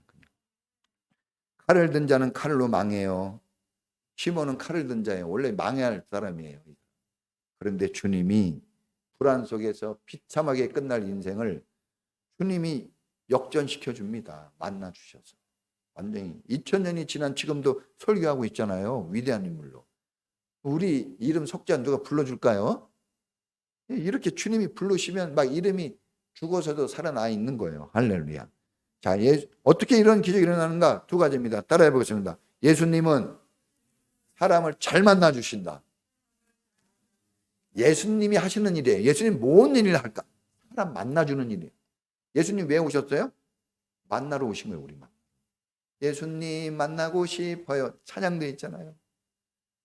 칼을 든 자는 칼로 망해요. 시몬은 칼을 든 자예요. 원래 망해야 할 사람이에요. 그런데 주님이 불안 속에서 비참하게 끝날 인생을 주님이 역전시켜 줍니다. 만나 주셔서. 완전히 2000년이 지난 지금도 설교하고 있잖아요. 위대한 인물로. 우리 이름 석자 누가 불러줄까요? 이렇게 주님이 부르시면 막 이름이 죽어서도 살아나 있는 거예요. 할렐루야. 자, 어떻게 이런 기적이 일어나는가? 두 가지입니다. 따라해 보겠습니다. 예수님은 사람을 잘 만나 주신다. 예수님이 하시는 일이에요. 예수님 뭔 일을 할까? 사람 만나주는 일이에요. 예수님 왜 오셨어요? 만나러 오신 거예요. 우리만. 예수님 만나고 싶어요. 찬양도 있잖아요.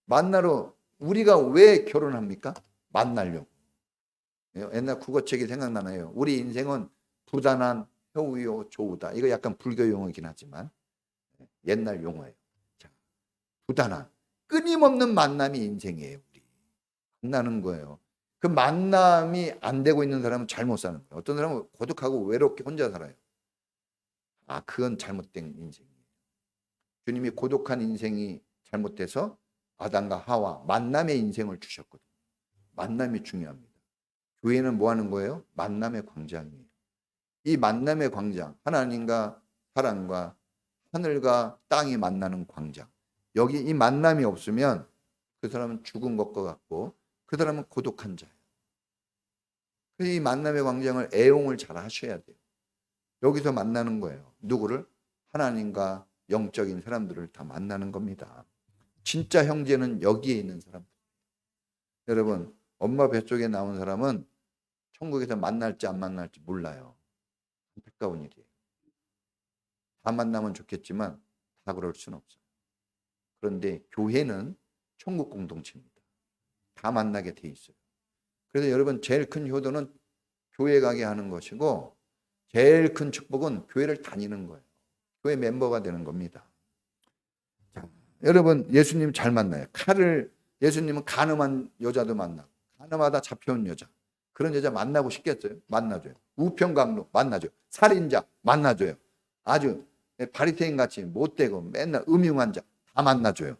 만나러 우리가 왜 결혼합니까? 만나려고. 옛날 국어책이 생각나네요. 우리 인생은 부단한 효우요 조우다. 이거 약간 불교 용어이긴 하지만 옛날 용어예요. 자, 부단한 끊임없는 만남이 인생이에요. 우리 만나는 거예요. 그 만남이 안 되고 있는 사람은 잘못 사는 거예요. 어떤 사람은 고독하고 외롭게 혼자 살아요. 아, 그건 잘못된 인생이에요. 주님이 고독한 인생이 잘못돼서 아담과 하와 만남의 인생을 주셨거든요. 만남이 중요합니다. 교회는 뭐 하는 거예요? 만남의 광장이에요. 이 만남의 광장, 하나님과 사람과 하늘과 땅이 만나는 광장. 여기 이 만남이 없으면 그 사람은 죽은 것과 같고 그 사람은 고독한 자예요. 그래서 이 만남의 광장을 애용을 잘 하셔야 돼요. 여기서 만나는 거예요. 누구를? 하나님과 영적인 사람들을 다 만나는 겁니다. 진짜 형제는 여기에 있는 사람들. 여러분, 엄마 뱃속에 나온 사람은 천국에서 만날지 안 만날지 몰라요. 안타까운 일이에요. 다 만나면 좋겠지만 다 그럴 수는 없어요. 그런데 교회는 천국 공동체입니다. 다 만나게 돼 있어요. 그래서 여러분 제일 큰 효도는 교회 가게 하는 것이고 제일 큰 축복은 교회를 다니는 거예요. 교회 멤버가 되는 겁니다. 자, 여러분 예수님 잘 만나요. 예수님은 가늠한 여자도 만나고 가늠하다 잡혀온 여자 그런 여자 만나고 싶겠어요? 만나줘요. 우편강로 만나줘요. 살인자 만나줘요. 아주 바리새인 같이 못되고 맨날 음흉한 자 다 만나줘요.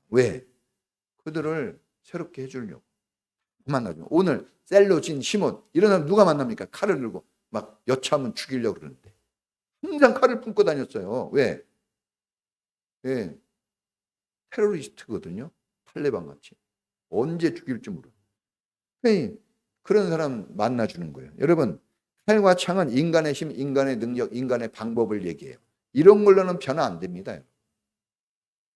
왜? 그들을 새롭게 해주려고 만나줘요. 오늘 셀로진 시몬 이런 사람 누가 만납니까? 칼을 들고 막 여차하면 죽이려고 그러는데 항상 칼을 품고 다녔어요. 왜? 예, 테러리스트거든요. 탈레반 같이. 언제 죽일지 모르. 그런 사람 만나주는 거예요. 여러분, 칼과 창은 인간의 힘, 인간의 능력, 인간의 방법을 얘기해요. 이런 걸로는 변화 안 됩니다.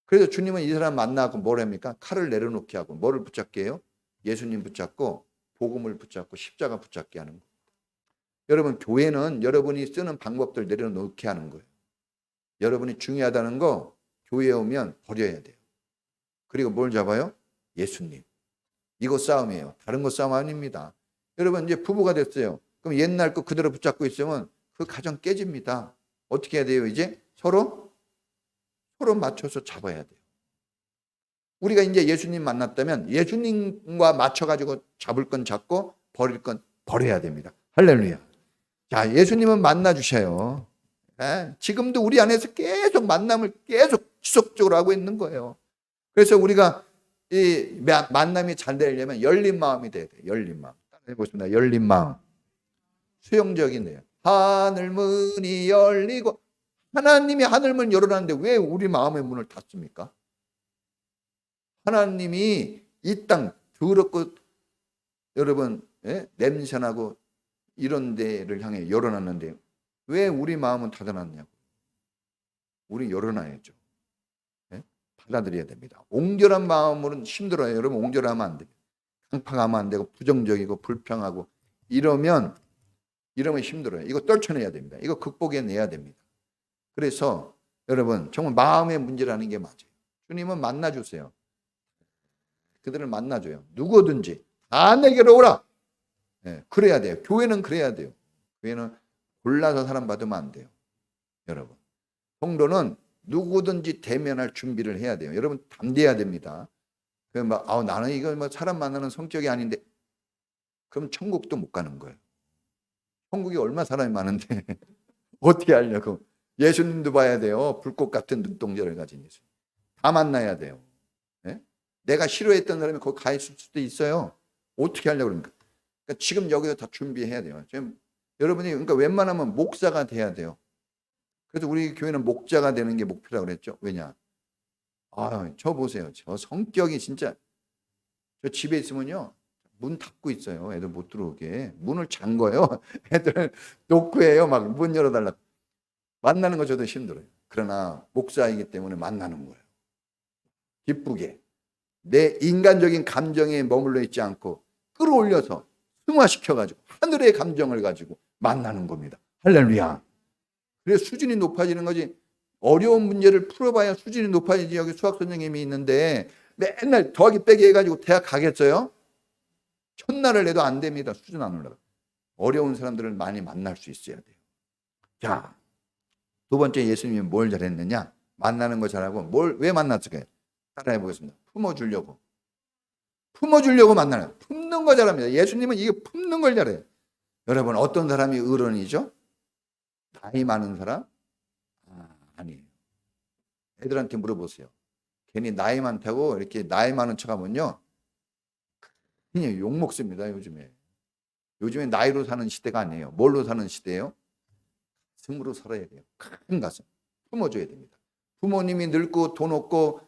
그래서 주님은 이 사람 만나고 뭘 합니까? 칼을 내려놓게 하고 뭐를 붙잡게 해요? 예수님 붙잡고 복음을 붙잡고 십자가 붙잡게 하는 거예요. 여러분, 교회는 여러분이 쓰는 방법들 내려놓게 하는 거예요. 여러분이 중요하다는 거 교회에 오면 버려야 돼요. 그리고 뭘 잡아요? 예수님. 이거 싸움이에요. 다른 거 싸움 아닙니다. 여러분 이제 부부가 됐어요. 그럼 옛날 거 그대로 붙잡고 있으면 그 가정 깨집니다. 어떻게 해야 돼요? 이제 서로 맞춰서 잡아야 돼요. 우리가 이제 예수님 만났다면 예수님과 맞춰가지고 잡을 건 잡고 버릴 건 버려야 됩니다. 할렐루야. 자, 예수님은 만나주셔요. 지금도 우리 안에서 계속 만남을 계속 지속적으로 하고 있는 거예요. 그래서 우리가 이 만남이 잘 되려면 열린 마음이 돼야 돼요. 열린 마음. 해보겠습니다. 열린 마음. 수용적이네요. 하늘문이 열리고 하나님이 하늘문 열어놨는데 왜 우리 마음의 문을 닫습니까? 하나님이 이 땅 더럽고 여러분 냄새나고 이런 데를 향해 열어놨는데 왜 우리 마음은 닫아놨냐고. 우리 열어놔야죠. 받아들여야 됩니다. 옹졸한 마음으로는 힘들어요. 여러분 옹졸하면 안 됩니다. 강팍하면 안 되고 부정적이고 불평하고 이러면 힘들어요. 이거 떨쳐내야 됩니다. 이거 극복해내야 됩니다. 그래서 여러분 정말 마음의 문제라는 게 맞아요. 주님은 만나주세요. 그들을 만나줘요. 누구든지 다 내게로 오라. 그래야 돼요. 교회는 그래야 돼요. 교회는 골라서 사람 받으면 안 돼요. 여러분 성도는 누구든지 대면할 준비를 해야 돼요. 여러분 담대해야 됩니다. 막 나는 이거 뭐 사람 만나는 성격이 아닌데, 그럼 천국도 못 가는 거예요. 천국이 얼마 사람이 많은데 어떻게 하려고? 예수님도 봐야 돼요. 불꽃 같은 눈동자를 가진 예수. 다 만나야 돼요. 예? 내가 싫어했던 사람이 거기 가 있을 수도 있어요. 어떻게 하려고 그럽니까? 그러니까 지금 여기서 다 준비해야 돼요. 지금 여러분이 그러니까 웬만하면 목사가 돼야 돼요. 그래서 우리 교회는 목자가 되는 게 목표라고 그랬죠. 왜냐? 저 보세요. 저 성격이 진짜, 저 집에 있으면요, 문 닫고 있어요. 애들 못 들어오게. 문을 잠궈요. 애들 노크해요. 막 문 열어달라. 만나는 거 저도 힘들어요. 그러나 목사이기 때문에 만나는 거예요. 기쁘게. 내 인간적인 감정에 머물러 있지 않고 끌어올려서 승화시켜가지고 하늘의 감정을 가지고 만나는 겁니다. 할렐루야. 그래서 수준이 높아지는 거지. 어려운 문제를 풀어봐야 수준이 높아지지. 여기 수학 선생님이 있는데 맨날 더하기 빼기 해가지고 대학 가겠어요? 첫날을 내도 안 됩니다. 수준 안 올라가. 어려운 사람들을 많이 만날 수 있어야 돼요. 자, 두 번째, 예수님이 뭘 잘했느냐? 만나는 거 잘하고. 왜 만났을까요? 따라해 보겠습니다. 품어주려고 만나는, 품는 거 잘합니다. 예수님은 이게 품는 걸 잘해요. 여러분, 어떤 사람이 어른이죠? 나이 많은 사람? 아니에요. 애들한테 물어보세요. 괜히 나이 많다고 이렇게 나이 많은 척하면요, 그냥 욕 먹습니다. 요즘에 나이로 사는 시대가 아니에요. 뭘로 사는 시대예요? 가슴으로 살아야 돼요. 큰 가슴 품어줘야 됩니다. 부모님이 늙고 돈 없고,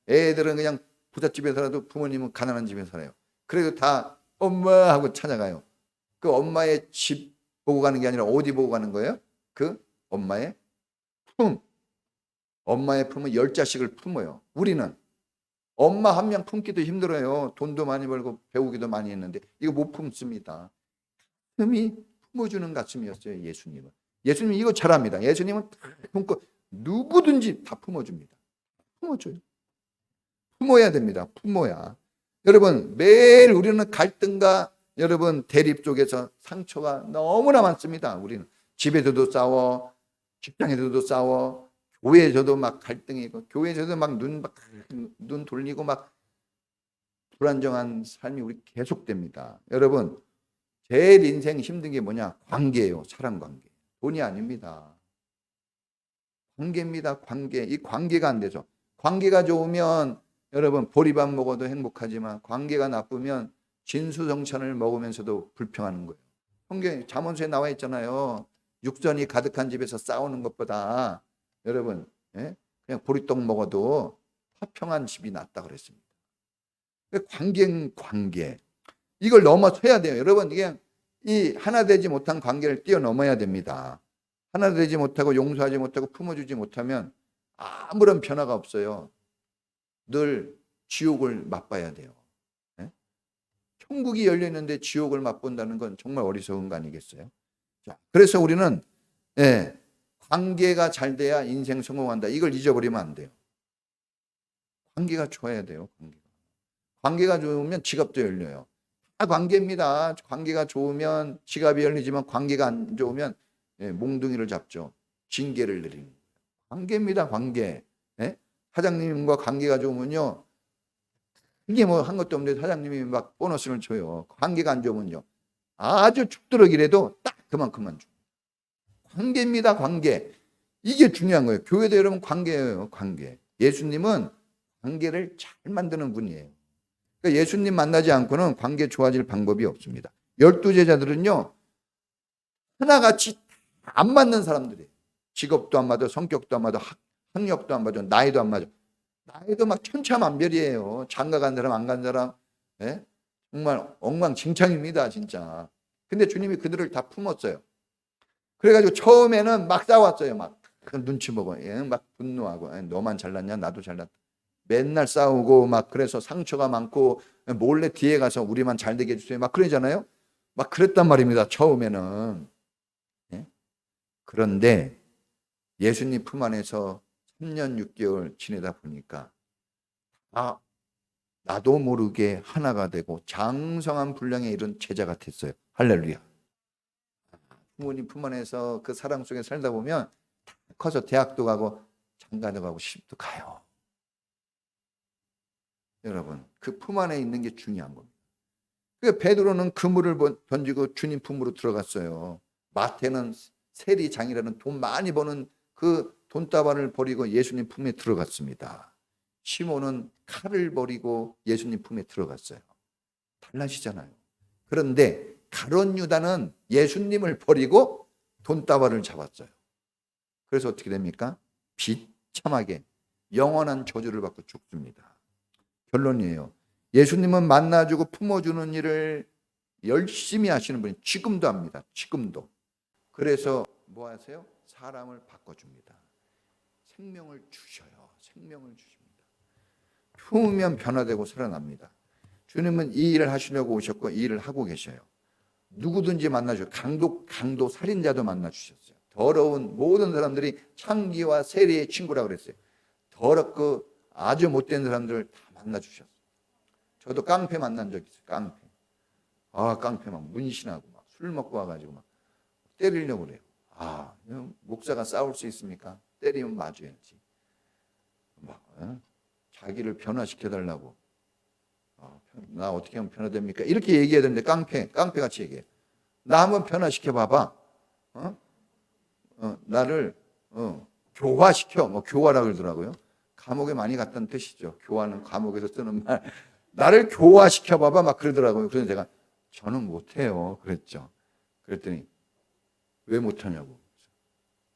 애들은 그냥 부잣집에 살아도 부모님은 가난한 집에 살아요. 그래도 다 엄마 하고 찾아가요. 그 엄마의 집 보고 가는 게 아니라 어디 보고 가는 거예요? 그 엄마의 품. 엄마의 품은 10자식을 품어요. 우리는 엄마 한 명 품기도 힘들어요. 돈도 많이 벌고 배우기도 많이 했는데 이거 못 품습니다. 가슴이 품어주는 가슴이었어요. 예수님은 이거 잘합니다. 예수님은 다 품고 누구든지 다 품어줍니다. 품어줘요. 품어야 됩니다. 품어야. 여러분, 매일 우리는 갈등과 여러분 대립 속에서 상처가 너무나 많습니다. 우리는 집에서도 싸워, 직장에서도 싸워, 교회에서도 막 갈등이고, 교회에서도 막 눈 돌리고 막 불안정한 삶이 우리 계속됩니다. 여러분, 제일 인생 힘든 게 뭐냐? 관계예요. 사람 관계. 돈이 아닙니다. 관계입니다. 관계. 이 관계가 안 되죠. 관계가 좋으면 여러분 보리밥 먹어도 행복하지만 관계가 나쁘면 진수성찬을 먹으면서도 불평하는 거예요. 성경 잠언서에 나와 있잖아요. 육전이 가득한 집에서 싸우는 것보다 여러분 그냥 보리떡 먹어도 화평한 집이 낫다 그랬습니다. 관계 이걸 넘어서야 돼요. 여러분, 이게 이 하나 되지 못한 관계를 뛰어넘어야 됩니다. 하나 되지 못하고 용서하지 못하고 품어주지 못하면 아무런 변화가 없어요. 늘 지옥을 맛봐야 돼요. 천국이 열려있는데 지옥을 맛본다는 건 정말 어리석은 거 아니겠어요? 자, 그래서 우리는 관계가 잘 돼야 인생 성공한다. 이걸 잊어버리면 안 돼요. 관계가 좋아야 돼요. 관계가 좋으면 지갑도 열려요. 다 관계입니다. 관계가 좋으면 지갑이 열리지만 관계가 안 좋으면 몽둥이를 잡죠. 징계를 내리는 거예요. 관계입니다. 관계. 사장님과 관계가 좋으면요, 이게 뭐 한 것도 없는데 사장님이 막 보너스를 줘요. 관계가 안 좋으면요, 아주 죽도록이라도 딱 그만큼만 줘. 관계입니다. 관계. 이게 중요한 거예요. 교회도 여러분 관계예요. 관계. 예수님은 관계를 잘 만드는 분이에요. 그러니까 예수님 만나지 않고는 관계 좋아질 방법이 없습니다. 12제자들은요 하나같이 안 맞는 사람들이에요. 직업도 안 맞아, 성격도 안 맞아, 학력도 안 맞아, 나이도 안 맞아. 나이도 막 천차만별이에요. 장가 간 사람, 안 간 사람, 정말 엉망진창입니다, 진짜. 근데 주님이 그들을 다 품었어요. 그래가지고 처음에는 막 싸웠어요. 막 눈치 보고, 막 분노하고, 너만 잘났냐, 나도 잘났다. 맨날 싸우고 막 그래서 상처가 많고 몰래 뒤에 가서 우리만 잘 되게 해주세요. 막 그러잖아요. 막 그랬단 말입니다. 처음에는. 그런데 예수님 품 안에서 3년 6개월 지내다 보니까 나도 모르게 하나가 되고 장성한 분량에 이른 제자가 됐어요. 할렐루야. 부모님 품 안에서 그 사랑 속에 살다 보면 커서 대학도 가고 장가도 가고 시집도 가요. 여러분, 그 품 안에 있는 게 중요한 겁니다. 그러니까 베드로는 그물을 던지고 주님 품으로 들어갔어요. 마태는 세리장이라는 돈 많이 버는 그 돈다발을 버리고 예수님 품에 들어갔습니다. 시몬은 칼을 버리고 예수님 품에 들어갔어요. 달라지잖아요. 그런데 가룟 유다는 예수님을 버리고 돈다발을 잡았어요. 그래서 어떻게 됩니까? 비참하게 영원한 저주를 받고 죽습니다. 결론이에요. 예수님은 만나주고 품어주는 일을 열심히 하시는 분이 지금도 합니다. 지금도. 그래서 뭐 하세요? 사람을 바꿔줍니다. 생명을 주셔요. 생명을 주십니다. 품으면 변화되고 살아납니다. 주님은 이 일을 하시려고 오셨고 이 일을 하고 계셔요. 누구든지 만나주셔요. 강도 살인자도 만나주셨어요. 더러운 모든 사람들이 창기와 세리의 친구라고 그랬어요. 더럽고 아주 못된 사람들 다 만나주셨어요. 저도 깡패 만난 적 있어요. 깡패. 깡패 막 문신하고 막 술 먹고 와가지고 막 때리려고 그래요. 목사가 싸울 수 있습니까? 때리면 맞아야지. 자기를 변화시켜달라고. 나 어떻게 하면 변화됩니까? 이렇게 얘기해야 되는데 깡패같이 얘기해. 나 한번 변화시켜봐봐. 나를 교화시켜. 교화라고 그러더라고요. 감옥에 많이 갔다는 뜻이죠. 교화는 감옥에서 쓰는 말. 나를 교화시켜봐봐 막 그러더라고요. 그래서 제가 저는 못해요. 그랬죠. 그랬더니 왜 못하냐고.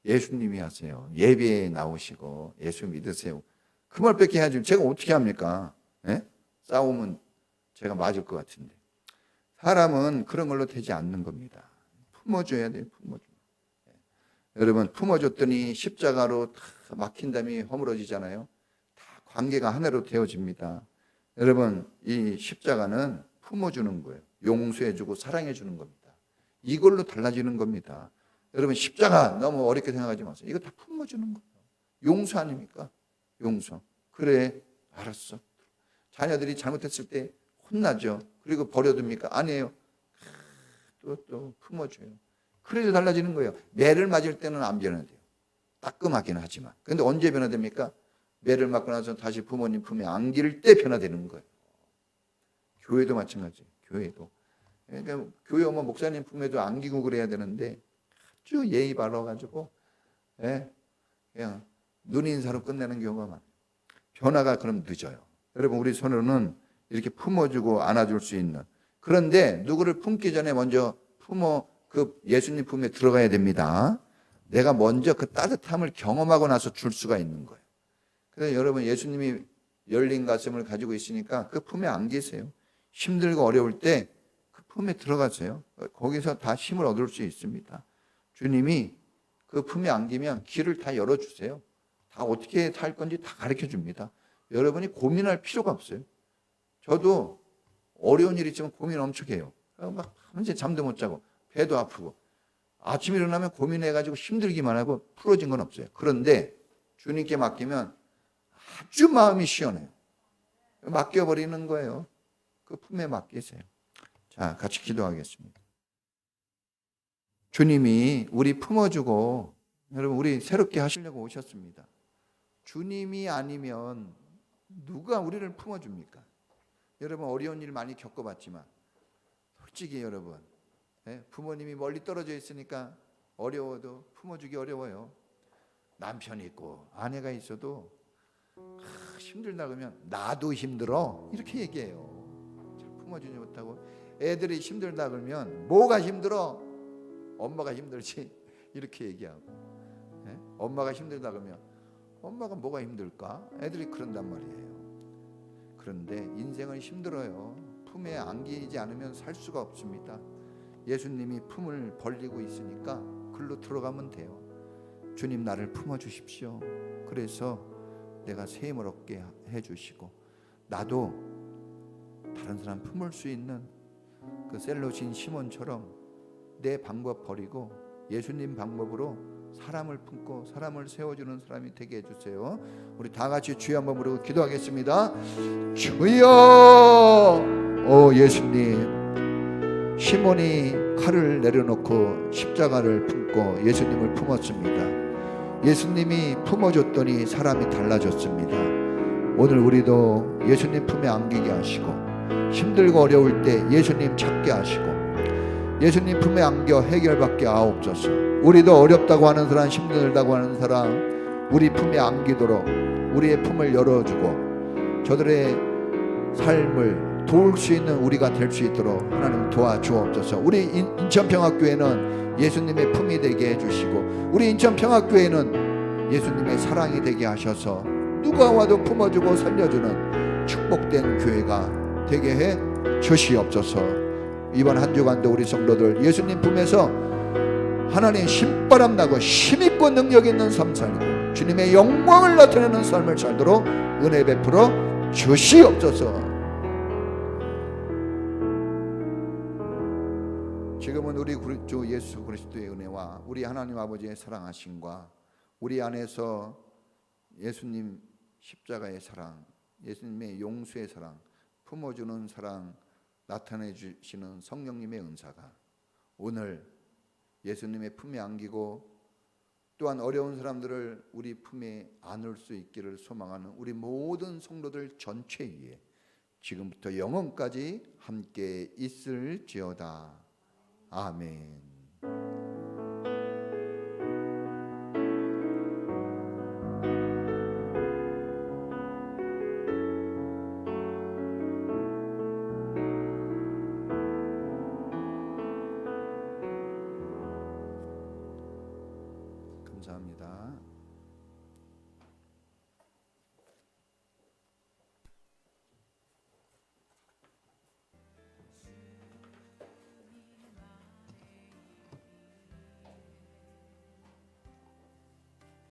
예수님이 하세요. 예배에 나오시고 예수 믿으세요. 그 말밖에 해야지. 제가 어떻게 합니까? 싸우면 제가 맞을 것 같은데. 사람은 그런 걸로 되지 않는 겁니다. 품어줘야 돼요. 품어줘. 여러분 품어줬더니 십자가로 다 막힌 담이 허물어지잖아요. 다 관계가 하나로 되어집니다. 여러분 이 십자가는 품어주는 거예요. 용서해주고 사랑해주는 겁니다. 이걸로 달라지는 겁니다. 여러분 십자가 너무 어렵게 생각하지 마세요. 이거 다 품어주는 거예요. 용서 아닙니까? 용서. 그래 알았어. 자녀들이 잘못했을 때 혼나죠. 그리고 버려둡니까? 아니에요. 또 품어줘요. 그래서 달라지는 거예요. 매를 맞을 때는 안 변화돼요. 따끔하긴 하지만. 그런데 언제 변화됩니까? 매를 맞고 나서 다시 부모님 품에 안길 때 변화되는 거예요. 교회도 마찬가지예요. 교회도. 그러니까 교회 오면 목사님 품에도 안기고 그래야 되는데 아주 예의 바라가지고 그냥 눈인사로 끝내는 경우가 많아요. 변화가 그럼 늦어요. 여러분 우리 손으로는 이렇게 품어주고 안아줄 수 있는. 그런데 누구를 품기 전에 먼저 그 예수님 품에 들어가야 됩니다. 내가 먼저 그 따뜻함을 경험하고 나서 줄 수가 있는 거예요. 그래서 여러분 예수님이 열린 가슴을 가지고 있으니까 그 품에 안기세요. 힘들고 어려울 때 그 품에 들어가세요. 거기서 다 힘을 얻을 수 있습니다. 주님이 그 품에 안기면 길을 다 열어주세요. 다 어떻게 살 건지 다 가르쳐 줍니다. 여러분이 고민할 필요가 없어요. 저도 어려운 일 있으면 고민 엄청 해요. 막 밤새 잠도 못 자고 배도 아프고 아침에 일어나면 고민해가지고 힘들기만 하고 풀어진 건 없어요. 그런데 주님께 맡기면 아주 마음이 시원해요. 맡겨버리는 거예요. 그 품에 맡기세요. 자, 같이 기도하겠습니다. 주님이 우리 품어주고 여러분 우리 새롭게 하시려고 오셨습니다. 주님이 아니면 누가 우리를 품어줍니까? 여러분 어려운 일 많이 겪어봤지만 솔직히 여러분 부모님이 멀리 떨어져 있으니까 어려워도 품어주기 어려워요. 남편이 있고 아내가 있어도 힘들다 그러면 나도 힘들어 이렇게 얘기해요. 잘 품어주지 못하고 애들이 힘들다 그러면 뭐가 힘들어? 엄마가 힘들지 이렇게 얘기하고 엄마가 힘들다 그러면 엄마가 뭐가 힘들까? 애들이 그런단 말이에요. 그런데 인생은 힘들어요. 품에 안기지 않으면 살 수가 없습니다. 예수님이 품을 벌리고 있으니까 글로 들어가면 돼요. 주님 나를 품어주십시오. 그래서 내가 새 힘을 얻게 해주시고 나도 다른 사람 품을 수 있는 그 셀로신 시몬처럼 내 방법 버리고 예수님 방법으로 사람을 품고 사람을 세워주는 사람이 되게 해주세요. 우리 다 같이 주여 한번 부르고 기도하겠습니다. 주여. 예수님, 시몬이 칼을 내려놓고 십자가를 품고 예수님을 품었습니다. 예수님이 품어줬더니 사람이 달라졌습니다. 오늘 우리도 예수님 품에 안기게 하시고 힘들고 어려울 때 예수님 찾게 하시고 예수님 품에 안겨 해결받게 하옵소서. 우리도 어렵다고 하는 사람, 힘들다고 하는 사람 우리 품에 안기도록 우리의 품을 열어주고 저들의 삶을 도울 수 있는 우리가 될 수 있도록 하나님 도와주옵소서. 우리 인천평화교회는 예수님의 품이 되게 해주시고 우리 인천평화교회는 예수님의 사랑이 되게 하셔서 누가 와도 품어주고 살려주는 축복된 교회가 되게 해 주시옵소서. 이번 한 주간도 우리 성도들 예수님 품에서 하나님 신바람 나고 힘있고 능력 있는 삶 살고 주님의 영광을 나타내는 삶을 살도록 은혜 베풀어 주시옵소서. 지금은 우리 주 예수 그리스도의 은혜와 우리 하나님 아버지의 사랑하심과 우리 안에서 예수님 십자가의 사랑, 예수님의 용서의 사랑, 품어주는 사랑 나타내 주시는 성령님의 은사가 오늘 예수님의 품에 안기고 또한 어려운 사람들을 우리 품에 안을 수 있기를 소망하는 우리 모든 성도들 전체 위에 지금부터 영원까지 함께 있을지어다. 아멘. 감사합니다.